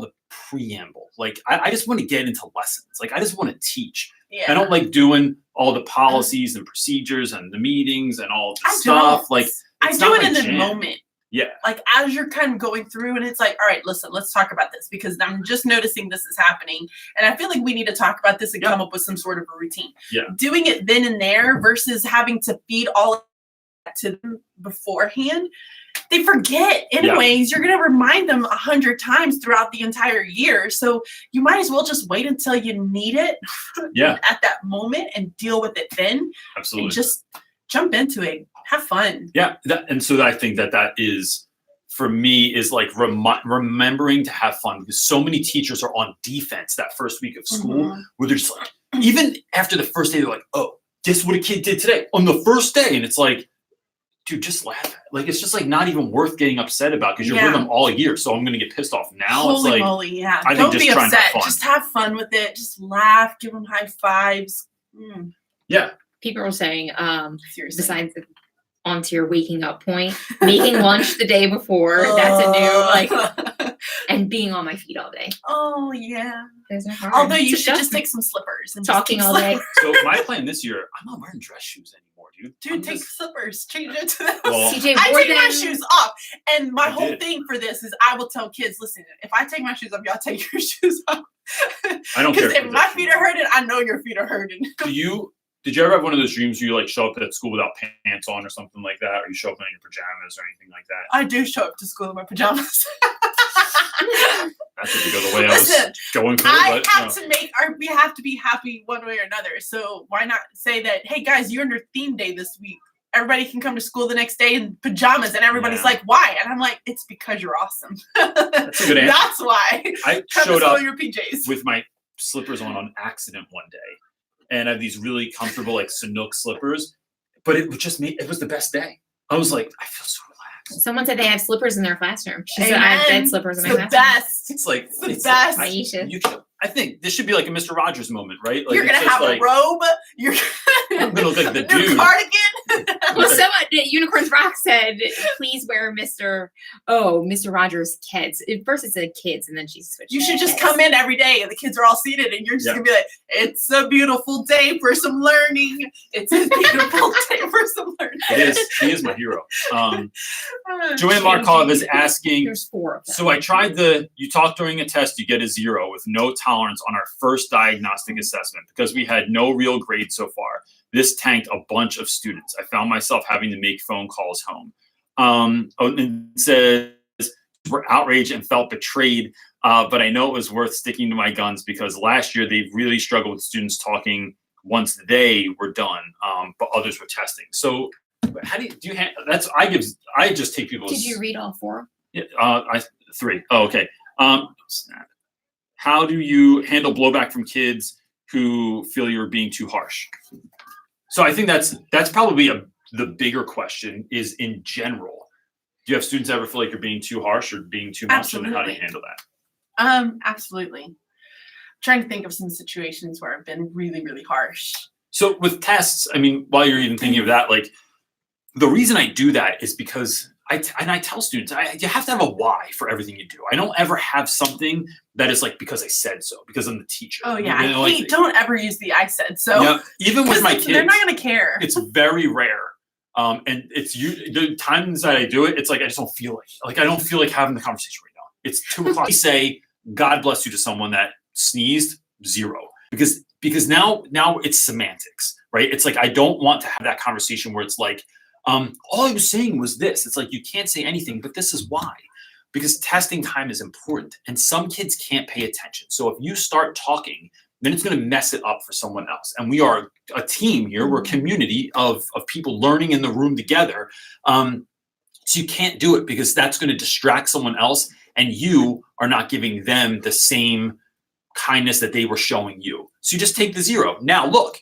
the preamble. Like I just want to get into lessons. Like I just want to teach. Yeah. I don't like doing all the policies and procedures and the meetings and all the stuff. Like I do it in the moment. Yeah. Like as you're kind of going through and it's like, all right, listen, let's talk about this because I'm just noticing this is happening. And I feel like we need to talk about this and come up with some sort of a routine. Yeah. Doing it then and there versus having to feed all of that to them beforehand. They forget. Anyways, you're going to remind them 100 times throughout the entire year. So you might as well just wait until you need it at that moment and deal with it then. Absolutely. And just jump into it. Have fun. Yeah. And so I think that is, for me, is like remembering to have fun because so many teachers are on defense that first week of school where they're just like, even after the first day, they're like, oh, guess what a kid did today on the first day? And it's like, dude, just laugh at it. Like, it's just like not even worth getting upset about because you're with them all year. So I'm going to get pissed off now. Holy it's like, moly, yeah. I Don't think be just trying to have upset. fun. Just have fun with it. Just laugh. Give them high fives. Yeah. People are saying, Seriously. besides onto your waking up point, making lunch the day before, that's a new, like, and being on my feet all day. Oh yeah. Those are hard. Although you It's should just adjustment. take some slippers and Talking just all day. So my plan this year, I'm not wearing dress shoes anymore, dude. Dude, take slippers. Change it to those. Well, CJ, I more take my than- shoes off. And my I whole did. thing for this is I will tell kids, listen, if I take my shoes off, y'all take your shoes off. I don't care. Because if my feet are hurting, I know your feet are hurting. Did you ever have one of those dreams where you like show up at school without pants on or something like that, or you show up in your pajamas or anything like that? I do show up to school in my pajamas. That didn't go the way I was Listen, going for. I but, have to we have to be happy one way or another. So why not say that, hey guys, you're under theme day this week. Everybody can come to school the next day in pajamas, and everybody's Yeah. like, why? And I'm like, it's because you're awesome. That's a good answer. That's why. I Come to showed school up in your PJs. with my slippers on accident one day, and I have these really comfortable like Sanook slippers, but it was the best day. I was like, I feel so relaxed. Someone said they have slippers in their classroom. She said I have Amen. bed slippers in It's my the classroom. best. It's like It's the it's best. Like, Aisha. I think this should be like a Mr. Rogers moment, right? Like, You're it's gonna just have like, a robe. You're I'm gonna look like the new dude. cardigan. Well, someone Unicorns Rock said, "Please wear Mr. Rogers kids." At first it said kids, and then she switched. You to should just kids. come in every day, and the kids are all seated, and you're just Yeah. gonna be like, "It's a beautiful day for some learning. It's a beautiful day for some learning." It is. He is my hero. Joanne Markov is asking. There's 4 of them. So I tried you talk during a test, you get a 0 with no tolerance on our first diagnostic assessment because we had no real grade so far. This tanked a bunch of students. I found myself having to make phone calls home. And it says, we're outraged and felt betrayed, but I know it was worth sticking to my guns because last year they really struggled with students talking once they were done, but others were testing. So how do you that's, I just take people's. Did you read all 4? Yeah, 3. Oh, okay. How do you handle blowback from kids who feel you're being too harsh? So I think that's probably the bigger question is in general. Do you have students ever feel like you're being too harsh or being too much? Absolutely. And how do you handle that? Absolutely. Trying to think of some situations where I've been really, really harsh. So with tests, I mean, while you're even thinking of that, like the reason I do that is because I tell students, you have to have a why for everything you do. I don't ever have something that is like because I said so, because I'm the teacher. Oh yeah, You know, I hate. Don't ever use the "I said so." Yeah, even with my kids, they're not gonna care. it's very rare. And the times that I do it, it's like I just don't feel like I don't feel like having the conversation right now. It's 2 o'clock. I say God bless you to someone that sneezed, 0. Because now it's semantics, right? It's like I don't want to have that conversation where it's like, all I was saying was this. It's like you can't say anything, but this is why. Because testing time is important and some kids can't pay attention. So if you start talking, then it's going to mess it up for someone else. And we are a team here. We're a community of people learning in the room together. So you can't do it because that's going to distract someone else and you are not giving them the same kindness that they were showing you. So you just take the 0. Now, look,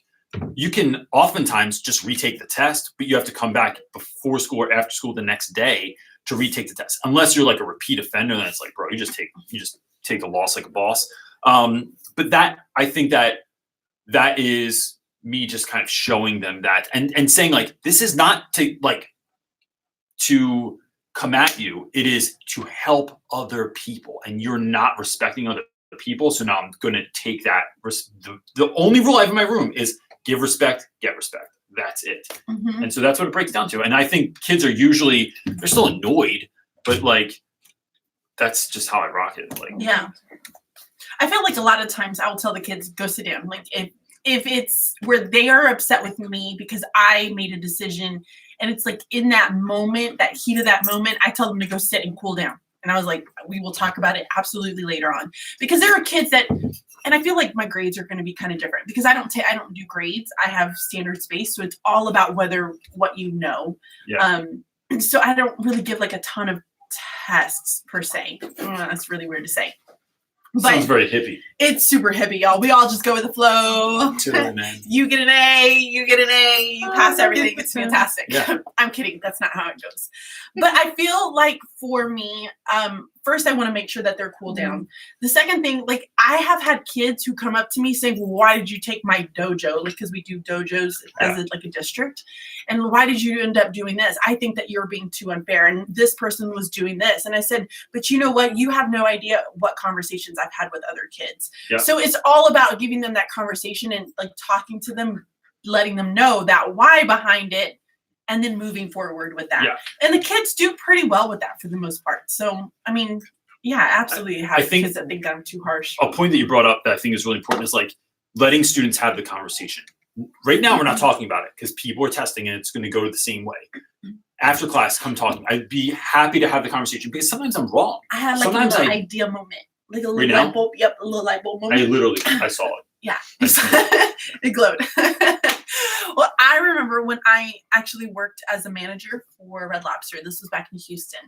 you can oftentimes just retake the test, but you have to come back before school or after school the next day to retake the test. Unless you're like a repeat offender, then it's like, bro, you just take the loss like a boss. But I think that is me just kind of showing them that and saying like, this is not to come at you. It is to help other people and you're not respecting other people. So now I'm going to take that. The only rule I have in my room is give respect, get respect. That's it. Mm-hmm. And so that's what it breaks down to. And I think kids are usually, they're still annoyed, but like, that's just how I rock it. Like, Yeah. I feel like a lot of times I will tell the kids, go sit down. Like if it's where they are upset with me because I made a decision and it's like in that moment, that heat of that moment, I tell them to go sit and cool down. And I was like, we will talk about it absolutely later on. Because there are kids that, and I feel like my grades are going to be kind of different because I don't do grades. I have standard space. So it's all about what you know. Yeah. So I don't really give like a ton of tests per se. That's really weird to say. But sounds very hippie. it's super hippie, y'all. We all just go with the flow. Totally, man. You get an A, you get an A, you pass everything. It's fantastic. Yeah. I'm kidding. That's not how it goes. But I feel like for me, first I want to make sure that they're cool down. The second thing, like I have had kids who come up to me saying, well, why did you take my dojo? Like, because we do dojos as like a district. And why did you end up doing this? I think that you're being too unfair. And this person was doing this. And I said, but you know what? You have no idea what conversations I've had with other kids. Yeah. So it's all about giving them that conversation and like talking to them, letting them know that why behind it, and then moving forward with that. Yeah. And the kids do pretty well with that for the most part. So, I mean, yeah, absolutely. I think kids that think I'm too harsh. A point that you brought up that I think is really important is like letting students have the conversation. Right now, we're not talking about it because people are testing and it's going to go the same way. After class, come talking. I'd be happy to have the conversation because sometimes I'm wrong. I had like sometimes a little idea moment. Like a little light bulb. Yep, a little light bulb moment. I saw it. Yeah. It glowed. Well, I remember when I actually worked as a manager for Red Lobster. This was back in Houston.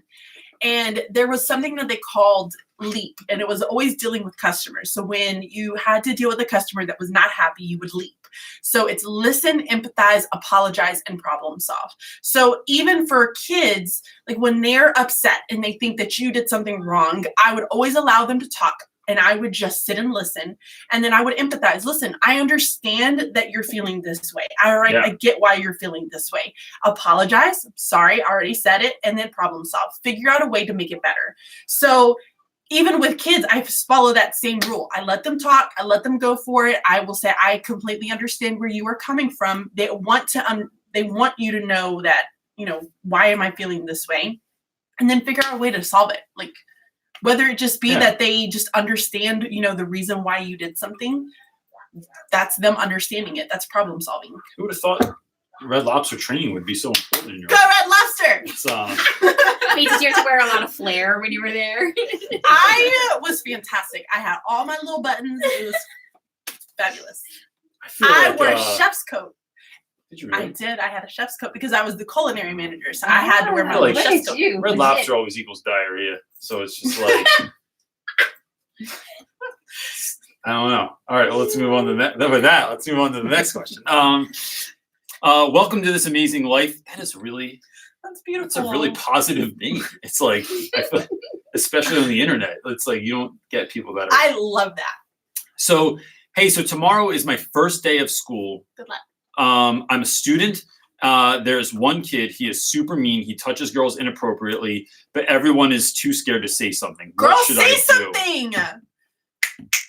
And there was something that they called LEAP, and it was always dealing with customers. So when you had to deal with a customer that was not happy, you would LEAP. So it's listen, empathize, apologize, and problem solve. So even for kids, like when they're upset and they think that you did something wrong, I would always allow them to talk. And I would just sit and listen. And then I would empathize. Listen, I understand that you're feeling this way. I get why you're feeling this way. Apologize. Sorry, I already said it. And then problem solve. Figure out a way to make it better. So even with kids, I follow that same rule. I let them talk. I let them go for it. I will say, I completely understand where you are coming from. They want you to know that, you know, why am I feeling this way? And then figure out a way to solve it. Like, whether it just be that they just understand, you know, the reason why you did something, that's them understanding it. That's problem solving. Who would have thought Red Lobster training would be so important in your life? Go Red Lobster! Wait, did you have to wear a lot of flair when you were there? I was fantastic. I had all my little buttons. It was fabulous. I wore a chef's coat. Did you really? I did. I had a chef's coat because I was the culinary manager, so I had to wear my little chef's coat. Red Lobster always equals diarrhea, so it's just like I don't know. All right, well, let's move on to that. With that, let's move on to the next question. Welcome to This Amazing Life. That's beautiful. It's a really positive name. It's like, I feel, especially on the internet, it's like you don't get people that are. I love that. So, hey, so tomorrow is my first day of school. Good luck. I'm a student. There's one kid. He is super mean. He touches girls inappropriately, but everyone is too scared to say something. Girls, say something.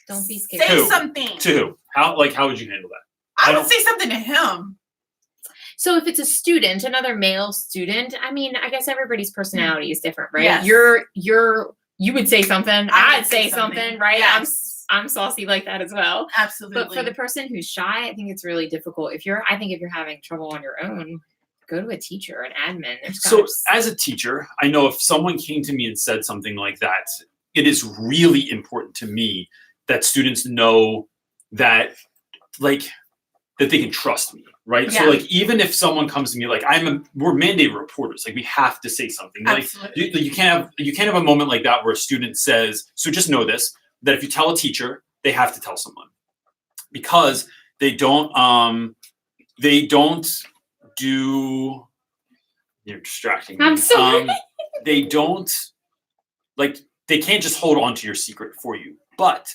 Don't be scared. Say something. To who? How would you handle that? I would say something to him. So if it's a student, another male student, I mean, I guess everybody's personality is different, right? Yes. You would say something. I'd say something, right? Yes. I'm saucy like that as well. Absolutely. But for the person who's shy, I think it's really difficult. I think if you're having trouble on your own, go to a teacher, an admin. So as a teacher, I know if someone came to me and said something like that, it is really important to me that students know that, like, that they can trust me, right? Yeah. So like, even if someone comes to me, like we're mandated reporters, like we have to say something. Absolutely. Like you can't have a moment like that where a student says, so just know this, that if you tell a teacher, they have to tell someone, because they don't do. You're distracting me. I'm sorry. They don't, like, they can't just hold on to your secret for you. But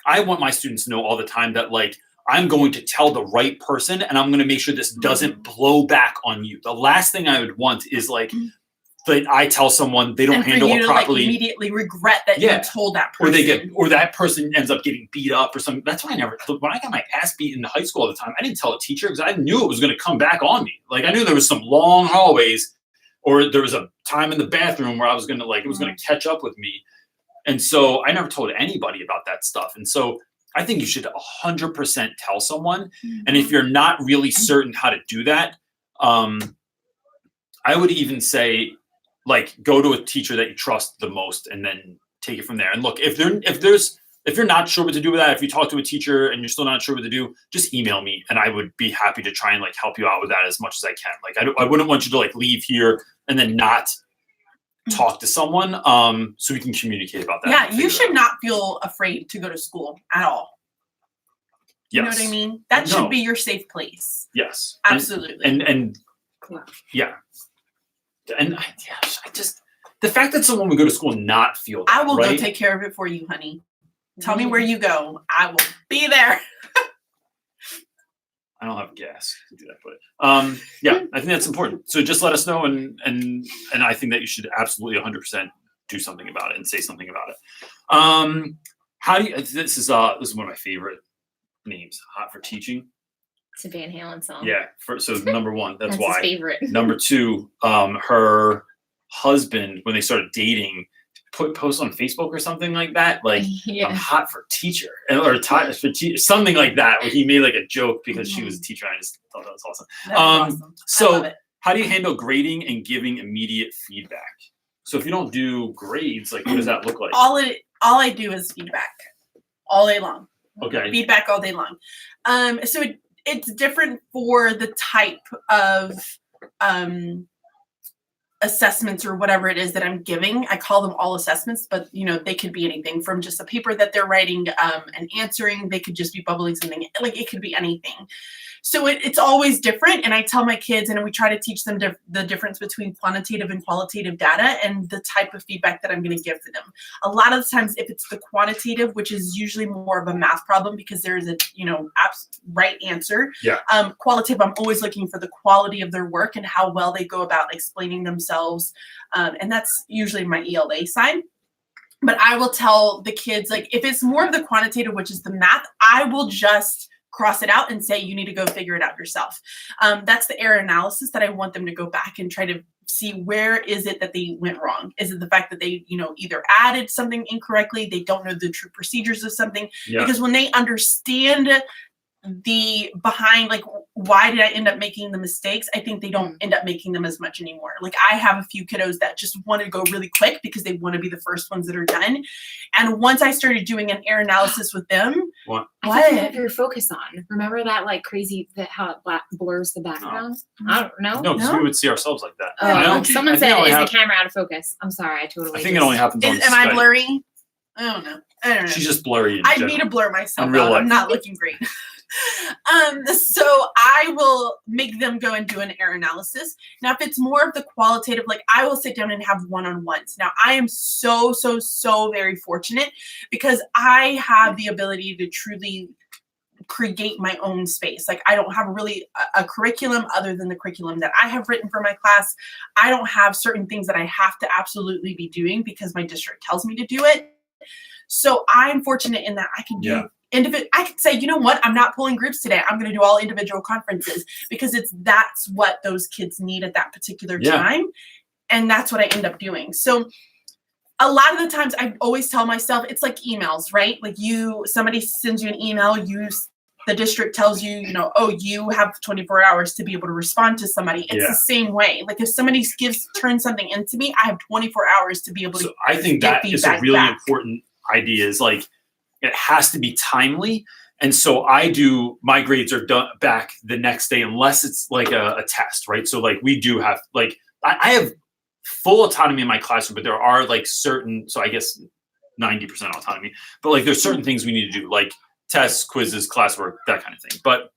I want my students to know all the time that, like, I'm going to tell the right person and I'm going to make sure this doesn't blow back on you. The last thing I would want is like that I tell someone they don't handle it properly. Like, immediately regret that you told that person. Or that person ends up getting beat up or something. That's why when I got my ass beat in high school all the time, I didn't tell a teacher because I knew it was going to come back on me. Like, I knew there was some long hallways, or there was a time in the bathroom where I was going to, like, it was going to catch up with me. And so I never told anybody about that stuff. And so I think you should 100% tell someone. And if you're not really certain how to do that, I would even say, like, go to a teacher that you trust the most and then take it from there. And look, if you're not sure what to do with that, if you talk to a teacher and you're still not sure what to do, just email me and I would be happy to try and, like, help you out with that as much as I can. Like, I wouldn't want you to, like, leave here and then not talk to someone, so we can communicate about that. Yeah, you should not feel afraid to go to school at all. Yes. You know what I mean? That should be your safe place. Yes. Absolutely. And yeah. And I just the fact that someone would go to school and not feel that, I will right? go take care of it for you, honey. Tell me where you go. I will be there. I don't have gas to do that, but yeah, I think that's important. So just let us know, and I think that you should absolutely 100% do something about it and say something about it. How do you? This is one of my favorite names. Hot for Teaching. It's a Van Halen song. Yeah. So number one, that's why. His favorite. Number two, her husband, when they started dating, post on Facebook or something like that, like I'm hot for teacher, or something like that, where he made like a joke because she was a teacher. I just thought that was awesome. Awesome. So how do you handle grading and giving immediate feedback? So if you don't do grades, like what does that look like? All I do is feedback all day long. Okay. Feedback all day long. So it's different for the type of assessments or whatever it is that I'm giving. I call them all assessments, but they could be anything from just a paper that they're writing and answering. They could just be bubbling something, like it could be anything. So it's always different. And I tell my kids, and we try to teach them the difference between quantitative and qualitative data and the type of feedback that I'm going to give to them. A lot of the times, if it's the quantitative, which is usually more of a math problem because there's a right answer. Yeah. Qualitative, I'm always looking for the quality of their work and how well they go about explaining themselves. And that's usually my ELA side. But I will tell the kids, like, if it's more of the quantitative, which is the math, I will just cross it out and say, you need to go figure it out yourself. That's the error analysis that I want them to go back and try to see where is it that they went wrong. Is it the fact that they, either added something incorrectly, they don't know the true procedures of something? Yeah. Because when they understand the behind, like, why did I end up making the mistakes, I think they don't end up making them as much anymore. Like, I have a few kiddos that just want to go really quick because they want to be the first ones that are done. And once I started doing an error analysis with them, what have your focus on? Remember that crazy, how it blurs the background? No. I don't know. No, because we would see ourselves like that. Someone said, is the camera out of focus? I'm sorry, I think it only happens on Am I blurry? I don't know. She's just blurry. I need to blur myself out. I'm not looking great. So I will make them go and do an error analysis. Now, if it's more of the qualitative, like, I will sit down and have one-on-ones. Now, I am so very fortunate because I have the ability to truly create my own space. Like, I don't have really a curriculum other than the curriculum that I have written for my class. I don't have certain things that I have to absolutely be doing because my district tells me to do it. So I'm fortunate in that I can do I could say, you know what, I'm not pulling groups today. I'm going to do all individual conferences because that's what those kids need at that particular time. And that's what I end up doing. So a lot of the times I always tell myself, it's like emails, right? Like, somebody sends you an email, the district tells you, you have 24 hours to be able to respond to somebody. It's the same way. Like, if somebody turns something into me, I have 24 hours to be able to. So I think that is a really important idea, is like, it has to be timely. And so my grades are done back the next day, unless it's like a test, right? So like, we do have, like, I have full autonomy in my classroom, but there are like certain, so I guess 90% autonomy, but like, there's certain things we need to do, like tests, quizzes, classwork, that kind of thing. But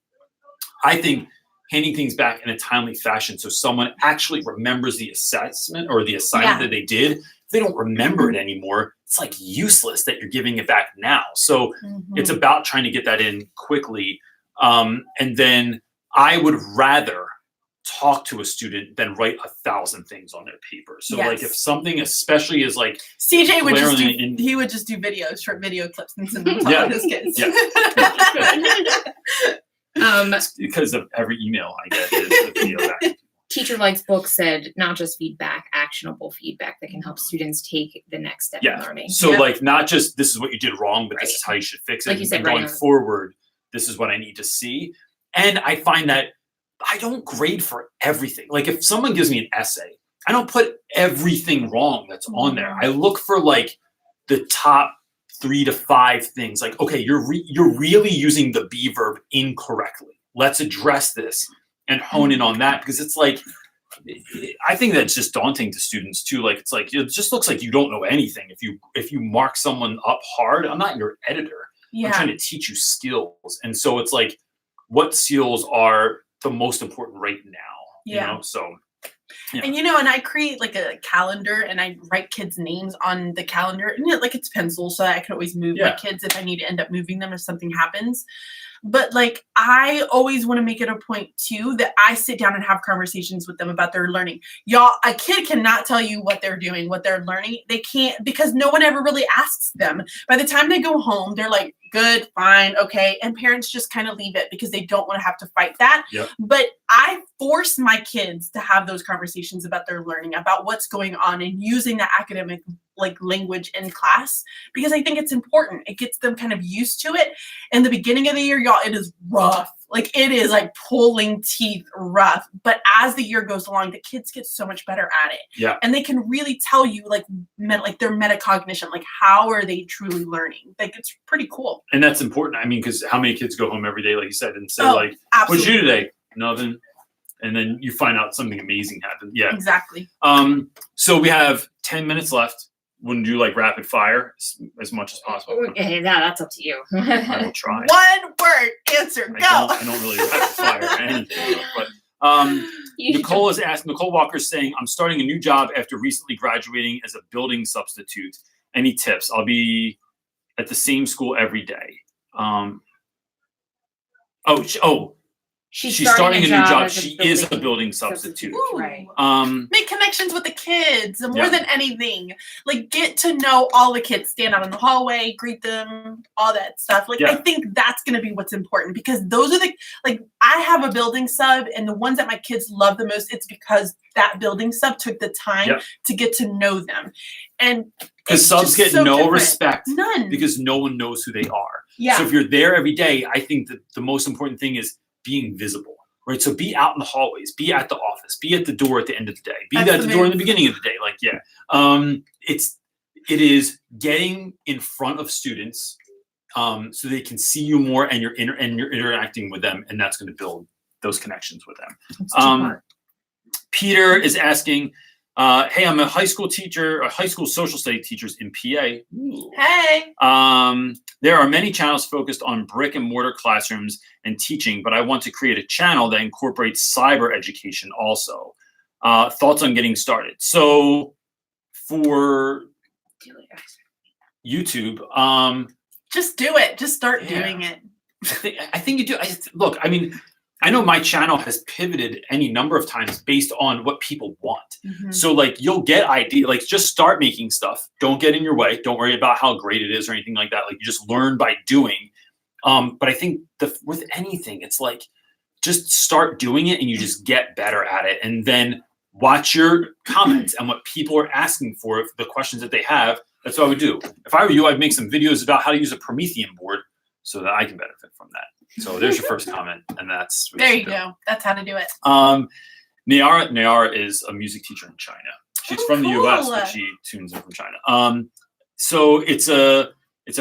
I think handing things back in a timely fashion, so someone actually remembers the assessment or the assignment that they did. If they don't remember it anymore, it's like useless that you're giving it back now. So it's about trying to get that in quickly. And then I would rather talk to a student than write 1,000 things on their paper. So like, if something especially is like, CJ would just do videos, short video clips, and send them to all his kids. Because of every email I get is a video back. Teacher Likes Books said, not just feedback, actionable feedback that can help students take the next step in learning. So like, not just this is what you did wrong, but this is how you should fix it. Like you said, and going forward, this is what I need to see. And I find that I don't grade for everything. Like, if someone gives me an essay, I don't put everything wrong that's on there. I look for like the top 3 to 5 things. Like, okay, you're really using the be verb incorrectly. Let's address this and hone in on that, because it's like, I think that's just daunting to students too. Like, it's like, it just looks like you don't know anything if you mark someone up hard. I'm not your editor. I'm trying to teach you skills. And so it's like, what skills are the most important right now? You know? So Yeah. And and I create like a calendar and I write kids' names on the calendar, and like it's pencil, so I can always move my kids if I need to end up moving them if something happens. But like I always want to make it a point too that I sit down and have conversations with them about their learning. Y'all, a kid cannot tell you what they're doing, what they're learning. They can't, because no one ever really asks them. By the time they go home, they're like, good, fine, okay. And parents just kind of leave it because they don't want to have to fight that. Yep. But I force my kids to have those conversations about their learning, about what's going on, and using the academic like language in class, because I think it's important. It gets them kind of used to it. In the beginning of the year, y'all, it is rough. Like it is like pulling teeth rough. But as the year goes along, the kids get so much better at it. Yeah. And they can really tell you like their metacognition, like how are they truly learning? Like it's pretty cool. And that's important. I mean, because how many kids go home every day, like you said, and say like, absolutely. "What'd you do today?" Nothing. And then you find out something amazing happened. Yeah. Exactly. So we have 10 minutes left. Wouldn't do like rapid fire as much as possible? Okay, that's up to you. I will try. One word answer. Go. I don't really rapid fire anything. But Nicole Walker is saying, I'm starting a new job after recently graduating as a building substitute. Any tips? I'll be at the same school every day. She's starting a new job. She is a building substitute. Right. Make connections with the kids more than anything. Like get to know all the kids. Stand out in the hallway, greet them, all that stuff. Like I think that's going to be what's important, because those are I have a building sub, and the ones that my kids love the most, it's because that building sub took the time to get to know them. And because subs get no respect, none, because no one knows who they are. Yeah. So if you're there every day, I think that the most important thing is being visible, right? So be out in the hallways, be at the office, be at the door at the end of the day, be at the door in the beginning of the day. Like, it is getting in front of students, so they can see you more, and you're interacting with them, and that's going to build those connections with them. Peter is asking, hey, I'm a high school teacher, a high school social studies teachers in PA. Ooh. Hey. There are many channels focused on brick and mortar classrooms and teaching, but I want to create a channel that incorporates cyber education also. Thoughts on getting started? So for YouTube, just do it. Just start doing it. I think you do. Look, I mean, I know my channel has pivoted any number of times based on what people want. Mm-hmm. So like you'll get idea, like just start making stuff. Don't get in your way. Don't worry about how great it is or anything like that. Like you just learn by doing. But I think with anything, it's like just start doing it and you just get better at it. And then watch your comments and what people are asking for, the questions that they have. That's what I would do. If I were you, I'd make some videos about how to use a Promethean board so that I can benefit from that. So there's your first comment, and that's what there you go. That's how to do it. Nayara is a music teacher in China. She's from the US, but she tunes in from China. So it's a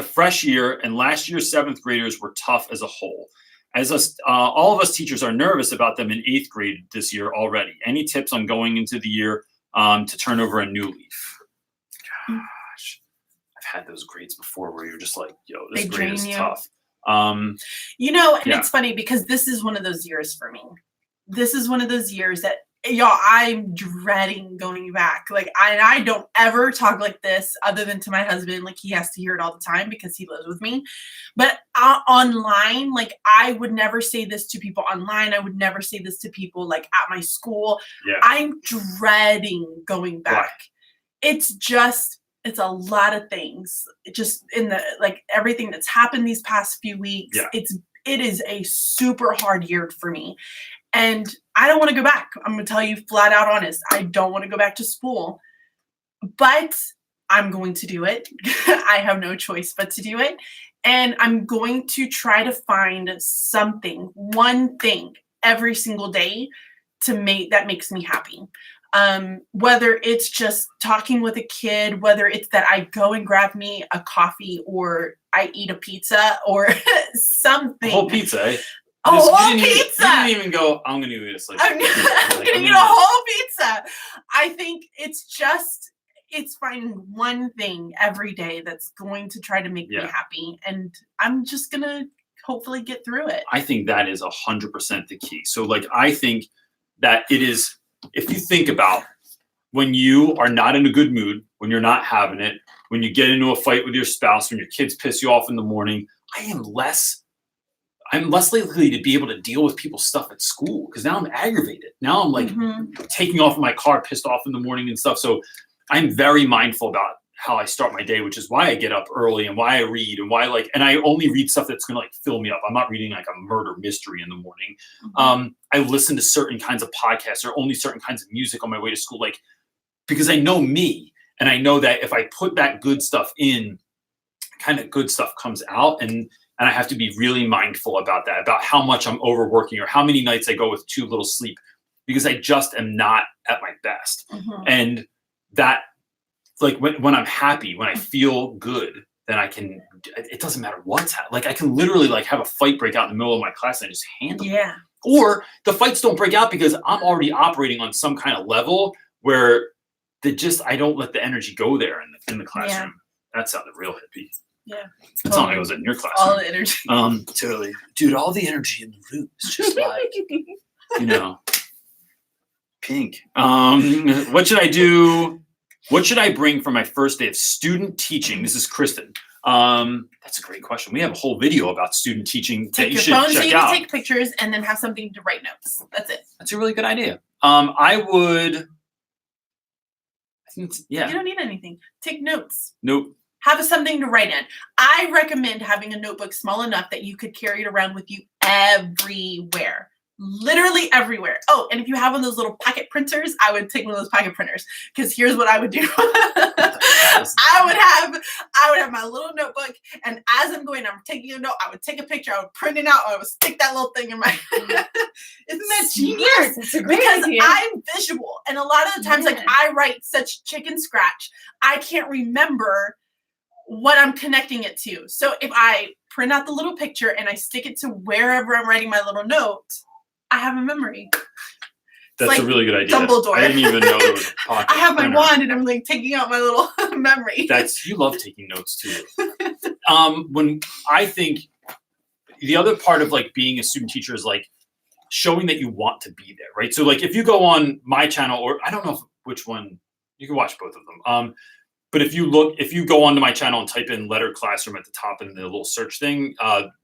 fresh year, and last year's 7th graders were tough as a whole. As us, all of us teachers are nervous about them in 8th grade this year already. Any tips on going into the year to turn over a new leaf? Gosh, I've had those grades before where you're just like, yo, this grade is tough. And it's funny because this is one of those years for me. This is one of those years that, y'all, I'm dreading going back. Like, I don't ever talk like this other than to my husband. Like, he has to hear it all the time because he lives with me. But online, like, I would never say this to people online. I would never say this to people, like, at my school. Yeah. I'm dreading going back. Why? It's a lot of things. Just in the, like, everything that's happened these past few weeks. Yeah. It is a super hard year for me. And I don't want to go back. I'm going to tell you flat out honest. I don't want to go back to school. But I'm going to do it. I have no choice but to do it. And I'm going to try to find something, one thing every single day that makes me happy. Whether it's just talking with a kid, whether it's that I go and grab me a coffee or I eat a pizza or something. A whole pizza, eh? Pizza! You didn't even go, I'm going to eat a slice. I'm going to eat a whole pizza. I think it's finding one thing every day that's going to try to make me happy. And I'm just going to hopefully get through it. I think that is 100% the key. So, like, I think that it is if you think about when you are not in a good mood, when you're not having it, when you get into a fight with your spouse, when your kids piss you off in the morning, I'm less likely to be able to deal with people's stuff at school because now I'm aggravated. Now I'm like taking off in my car, pissed off in the morning and stuff. So I'm very mindful about how I start my day, which is why I get up early and why I read and why and I only read stuff that's going to like fill me up. I'm not reading like a murder mystery in the morning. I listen to certain kinds of podcasts or only certain kinds of music on my way to school, like, because I know me and I know that if I put that good stuff in, kind of good stuff comes out. And I have to be really mindful about that, about how much I'm overworking or how many nights I go with too little sleep because I just am not at my best. And that, like when I'm happy, when I feel good, then I can, it doesn't matter what's happening. Like I can literally like have a fight break out in the middle of my class and I just handle it. Or the fights don't break out because I'm already operating on some kind of level where I don't let the energy go there in the classroom. That sounded real hippie. That's not like I was in your classroom. All the energy. Totally. Dude, all the energy in the room is just like, pink. What should I do? What should I bring for my first day of student teaching? This is Kristen. That's a great question. We have a whole video about student teaching that you should check out. Take your phone so you can take pictures and then have something to write notes. That's it. That's a really good idea. I think you don't need anything. Take notes. Nope. Have something to write in. I recommend having a notebook small enough that you could carry it around with you everywhere. Literally everywhere. Oh, and if you have one of those little pocket printers, I would take one of those pocket printers because here's what I would do. I would have my little notebook, and as I'm taking a note, I would take a picture, I would print it out, I would stick that little thing in my Isn't that genius? That's a great because idea. I'm visual, and a lot of the times like I write such chicken scratch, I can't remember what I'm connecting it to. So if I print out the little picture and I stick it to wherever I'm writing my little note, I have a memory. That's like a really good idea. Dumbledore. I didn't even know there was a pocket I have my printer. wand and I'm like taking out my little memory. You love taking notes too. When I think the other part of like being a student teacher is like showing that you want to be there, right? So like if you go on my channel, or I don't know which one, you can watch both of them. But if you go onto my channel and type in letter classroom at the top in the little search thing,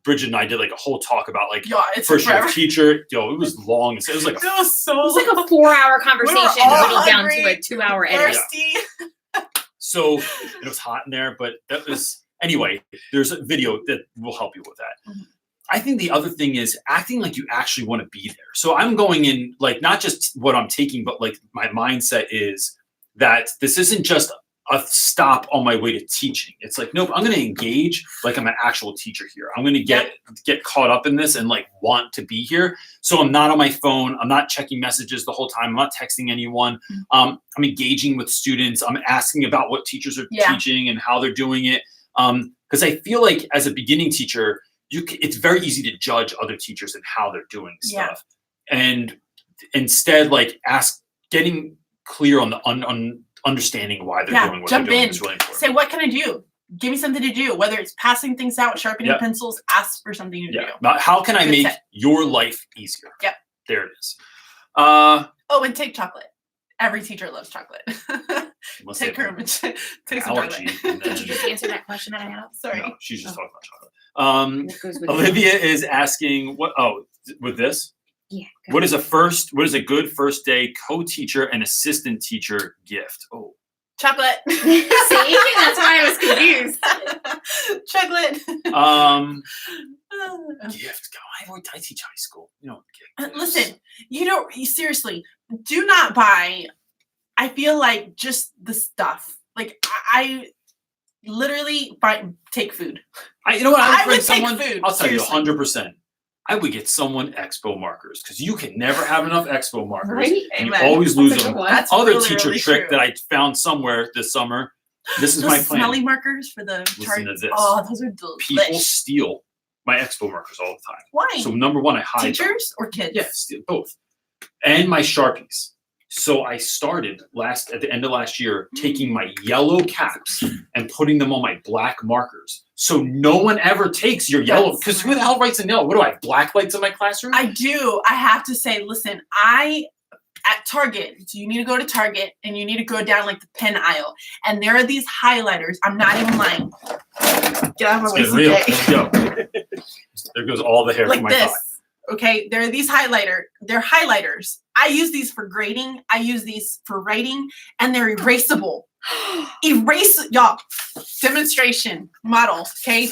Bridget and I did like a whole talk about like first year teacher. It was long. It was like it was like a 4-hour conversation putting down to a 2-hour edit. So it was hot in there, but that was anyway. There's a video that will help you with that. I think the other thing is acting like you actually want to be there. So I'm going in like not just what I'm taking, but like my mindset is that this isn't just a stop on my way to teaching. It's like, nope, I'm going to engage like I'm an actual teacher here. I'm going to get caught up in this and like want to be here. So I'm not on my phone. I'm not checking messages the whole time. I'm not texting anyone. I'm engaging with students. I'm asking about what teachers are teaching and how they're doing it. Because I feel like as a beginning teacher, it's very easy to judge other teachers and how they're doing stuff. And instead like getting clear on the understanding why they're doing what they're doing is really important. Say, what can I do? Give me something to do. Whether it's passing things out, sharpening pencils, ask for something to do. How can I make your life easier? There it is. And take chocolate. Every teacher loves chocolate. Take some chocolate. Did you just answer that question that I had? Sorry. No, she's just talking about chocolate. Olivia is asking with this? Yeah. What is a good first day co-teacher and assistant teacher gift? Oh, chocolate. See, that's why I was confused. Chocolate. Gift. God, I teach high school. Listen, seriously, do not buy. I feel like just the stuff. Like I literally take food. You know what? I would take food. I'll tell you 100%. I would get someone expo markers because you can never have enough expo markers. Right? And you always lose them. That's other really, teacher really trick true. that I found somewhere this summer. This is those my plan. Smelly markers for the Listen to this. Oh, those are delicious. People steal my expo markers all the time. Why? So number one, I hide teachers them. or kids? Yes, both. And my Sharpies. So I started at the end of last year taking my yellow caps and putting them on my black markers. So no one ever takes your yellow, because who the hell writes in yellow? What do I have, black lights in my classroom? I do. I have to say, listen, I at Target. So you need to go to Target and you need to go down like the pen aisle. And there are these highlighters. I'm not even lying. Get out of my way, It's getting real. CJ. Let's go. There goes all the hair Like from my this. thigh. Okay, there are these they're highlighters. I use these for grading. I use these for writing, and they're erasable. Y'all. Demonstration model. Okay,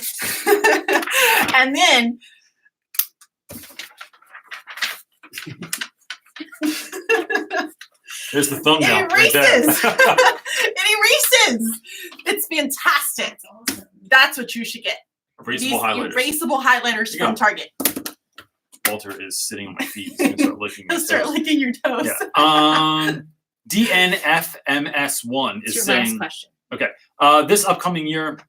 and then There's the thumbnail it right there. erases. It erases. It's fantastic. That's what you should get. Erasable These highlighters. erasable highlighters There you from go. Target. Walter is sitting on my feet. He's gonna start licking my He'll start toes. licking your toes. Yeah. DNFMS1 It's is your last saying, question. this upcoming year,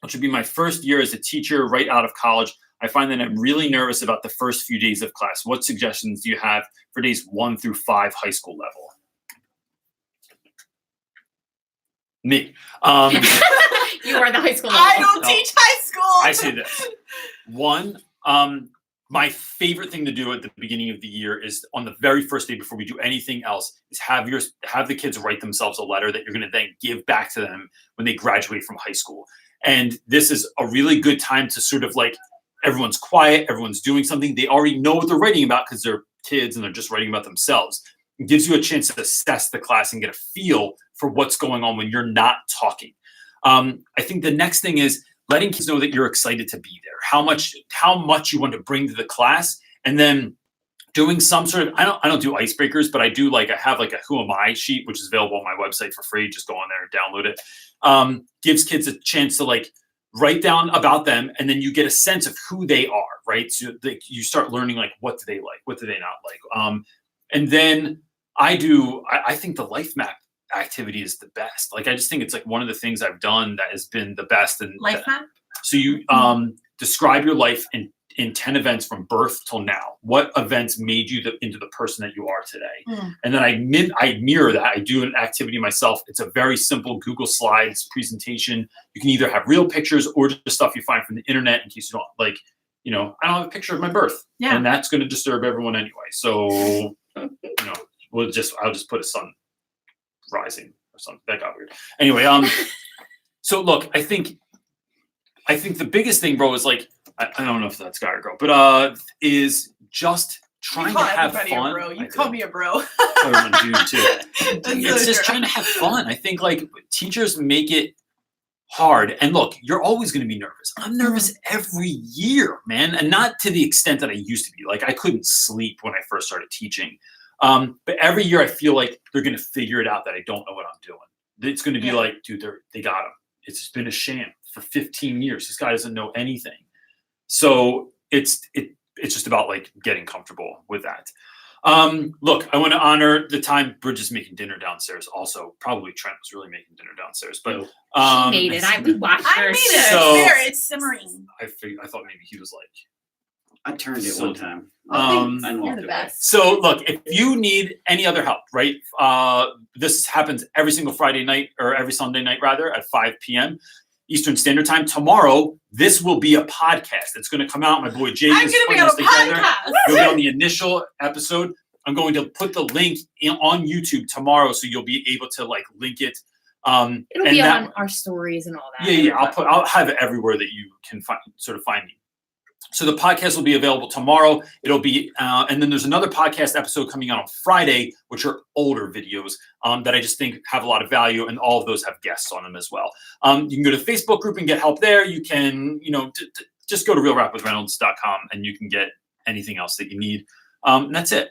which would be my first year as a teacher right out of college, I find that I'm really nervous about the first few days of class. What suggestions do you have for days 1 through 5 high school level? Me. You are the high school I level. don't No. teach high school. I say this. One, my favorite thing to do at the beginning of the year is on the very first day before we do anything else is have the kids write themselves a letter that you're going to then give back to them when they graduate from high school. And this is a really good time to sort of like, everyone's quiet, everyone's doing something. They already know what they're writing about because they're kids and they're just writing about themselves. It gives you a chance to assess the class and get a feel for what's going on when you're not talking. I think the next thing is letting kids know that you're excited to be there, how much you want to bring to the class, and then doing some sort of, I don't do icebreakers, but I have like a who am I sheet, which is available on my website for free. Just go on there and download it. Gives kids a chance to like write down about them, and then you get a sense of who they are, right? So you start learning like, what do they like? What do they not like? And then I think the life map activity is the best. Like, I just think it's like one of the things I've done that has been the best. And Life map? so you describe your life in 10 events from birth till now. What events made you into the person that you are today? And then I mirror that. I do an activity myself. It's a very simple Google Slides presentation. You can either have real pictures or just stuff you find from the internet in case you don't like, I don't have a picture of my birth. Yeah. And that's going to disturb everyone anyway. So, I'll just put a sun rising or something. That got weird. Anyway, so look, I think the biggest thing, bro, is like, I don't know if that's guy or girl, but is just trying to have fun. Bro. You call me a bro. Everyone do too. It's just true. trying to have fun. I think like teachers make it hard. And look, you're always going to be nervous. I'm nervous every year, man. And not to the extent that I used to be. Like, I couldn't sleep when I first started teaching. But every year I feel like they're going to figure it out that I don't know what I'm doing. It's going to be like, dude, they got him. It's been a sham for 15 years. This guy doesn't know anything. So it's just about like getting comfortable with that. Look, I want to honor the time Bridget's making dinner downstairs. Also, probably Trent was really making dinner downstairs, but She made it. We watched her. I made it. So- It's simmering. I thought maybe he was like. I turned it So- one time. Um, I You're walked the away. best. So look, if you need any other help, right? This happens every single Friday night or every Sunday night rather at 5 p.m. Eastern Standard Time. Tomorrow, this will be a podcast. It's going to come out. My boy Jake I'm is going to be putting on this a together. podcast. You'll be on the initial episode. I'm going to put the link on YouTube tomorrow, so you'll be able to like link it. It'll and be that- on our stories and all that. Yeah. I'll have it everywhere that you can find me. So the podcast will be available tomorrow. It'll be, and then there's another podcast episode coming out on Friday, which are older videos that I just think have a lot of value, and all of those have guests on them as well. You can go to the Facebook group and get help there. You can, just go to realrapwithreynolds.com and you can get anything else that you need. And that's it.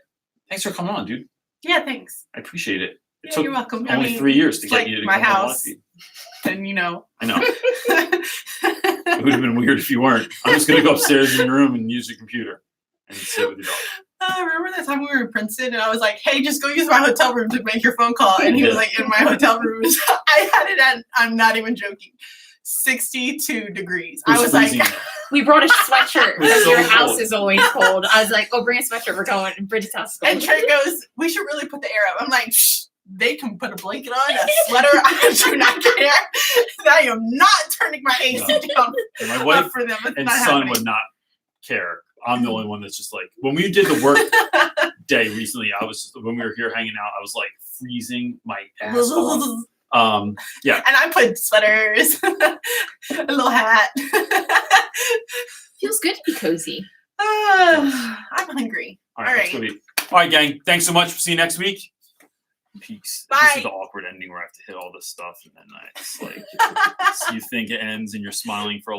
Thanks for coming on, dude. Yeah, thanks. I appreciate it. It Yeah, took you're welcome. only 3 years to it's get like you to my come on house. live feed. And I know. It would have been weird if you weren't. I'm just gonna go upstairs in your room and use your computer and sit with your dog. Remember that time we were in Princeton and I was like, hey, just go use my hotel room to make your phone call. And he was like, in my hotel room. I had it at, I'm not even joking, 62 degrees. I was like, We brought a sweatshirt It was because so your house cold. is always cold. I was like, oh, bring a sweatshirt. We're going. And Bridget's house is cold. and Trey goes, we should really put the air up. I'm like, shh, they can put a blanket on, a sweater. I do not care. I am not turning my AC down And my wife up for them. It's and not son happening. would not care I'm the only one that's just like, when we did the work day recently, when we were here hanging out, I was like freezing my ass off. Yeah. And I put sweaters, a little hat. Feels good to be cozy. I'm hungry. All right. All right, gang. Thanks so much. See you next week. Peace. Bye. This is the awkward ending where I have to hit all this stuff, and then it's like you think it ends, and you're smiling for a long.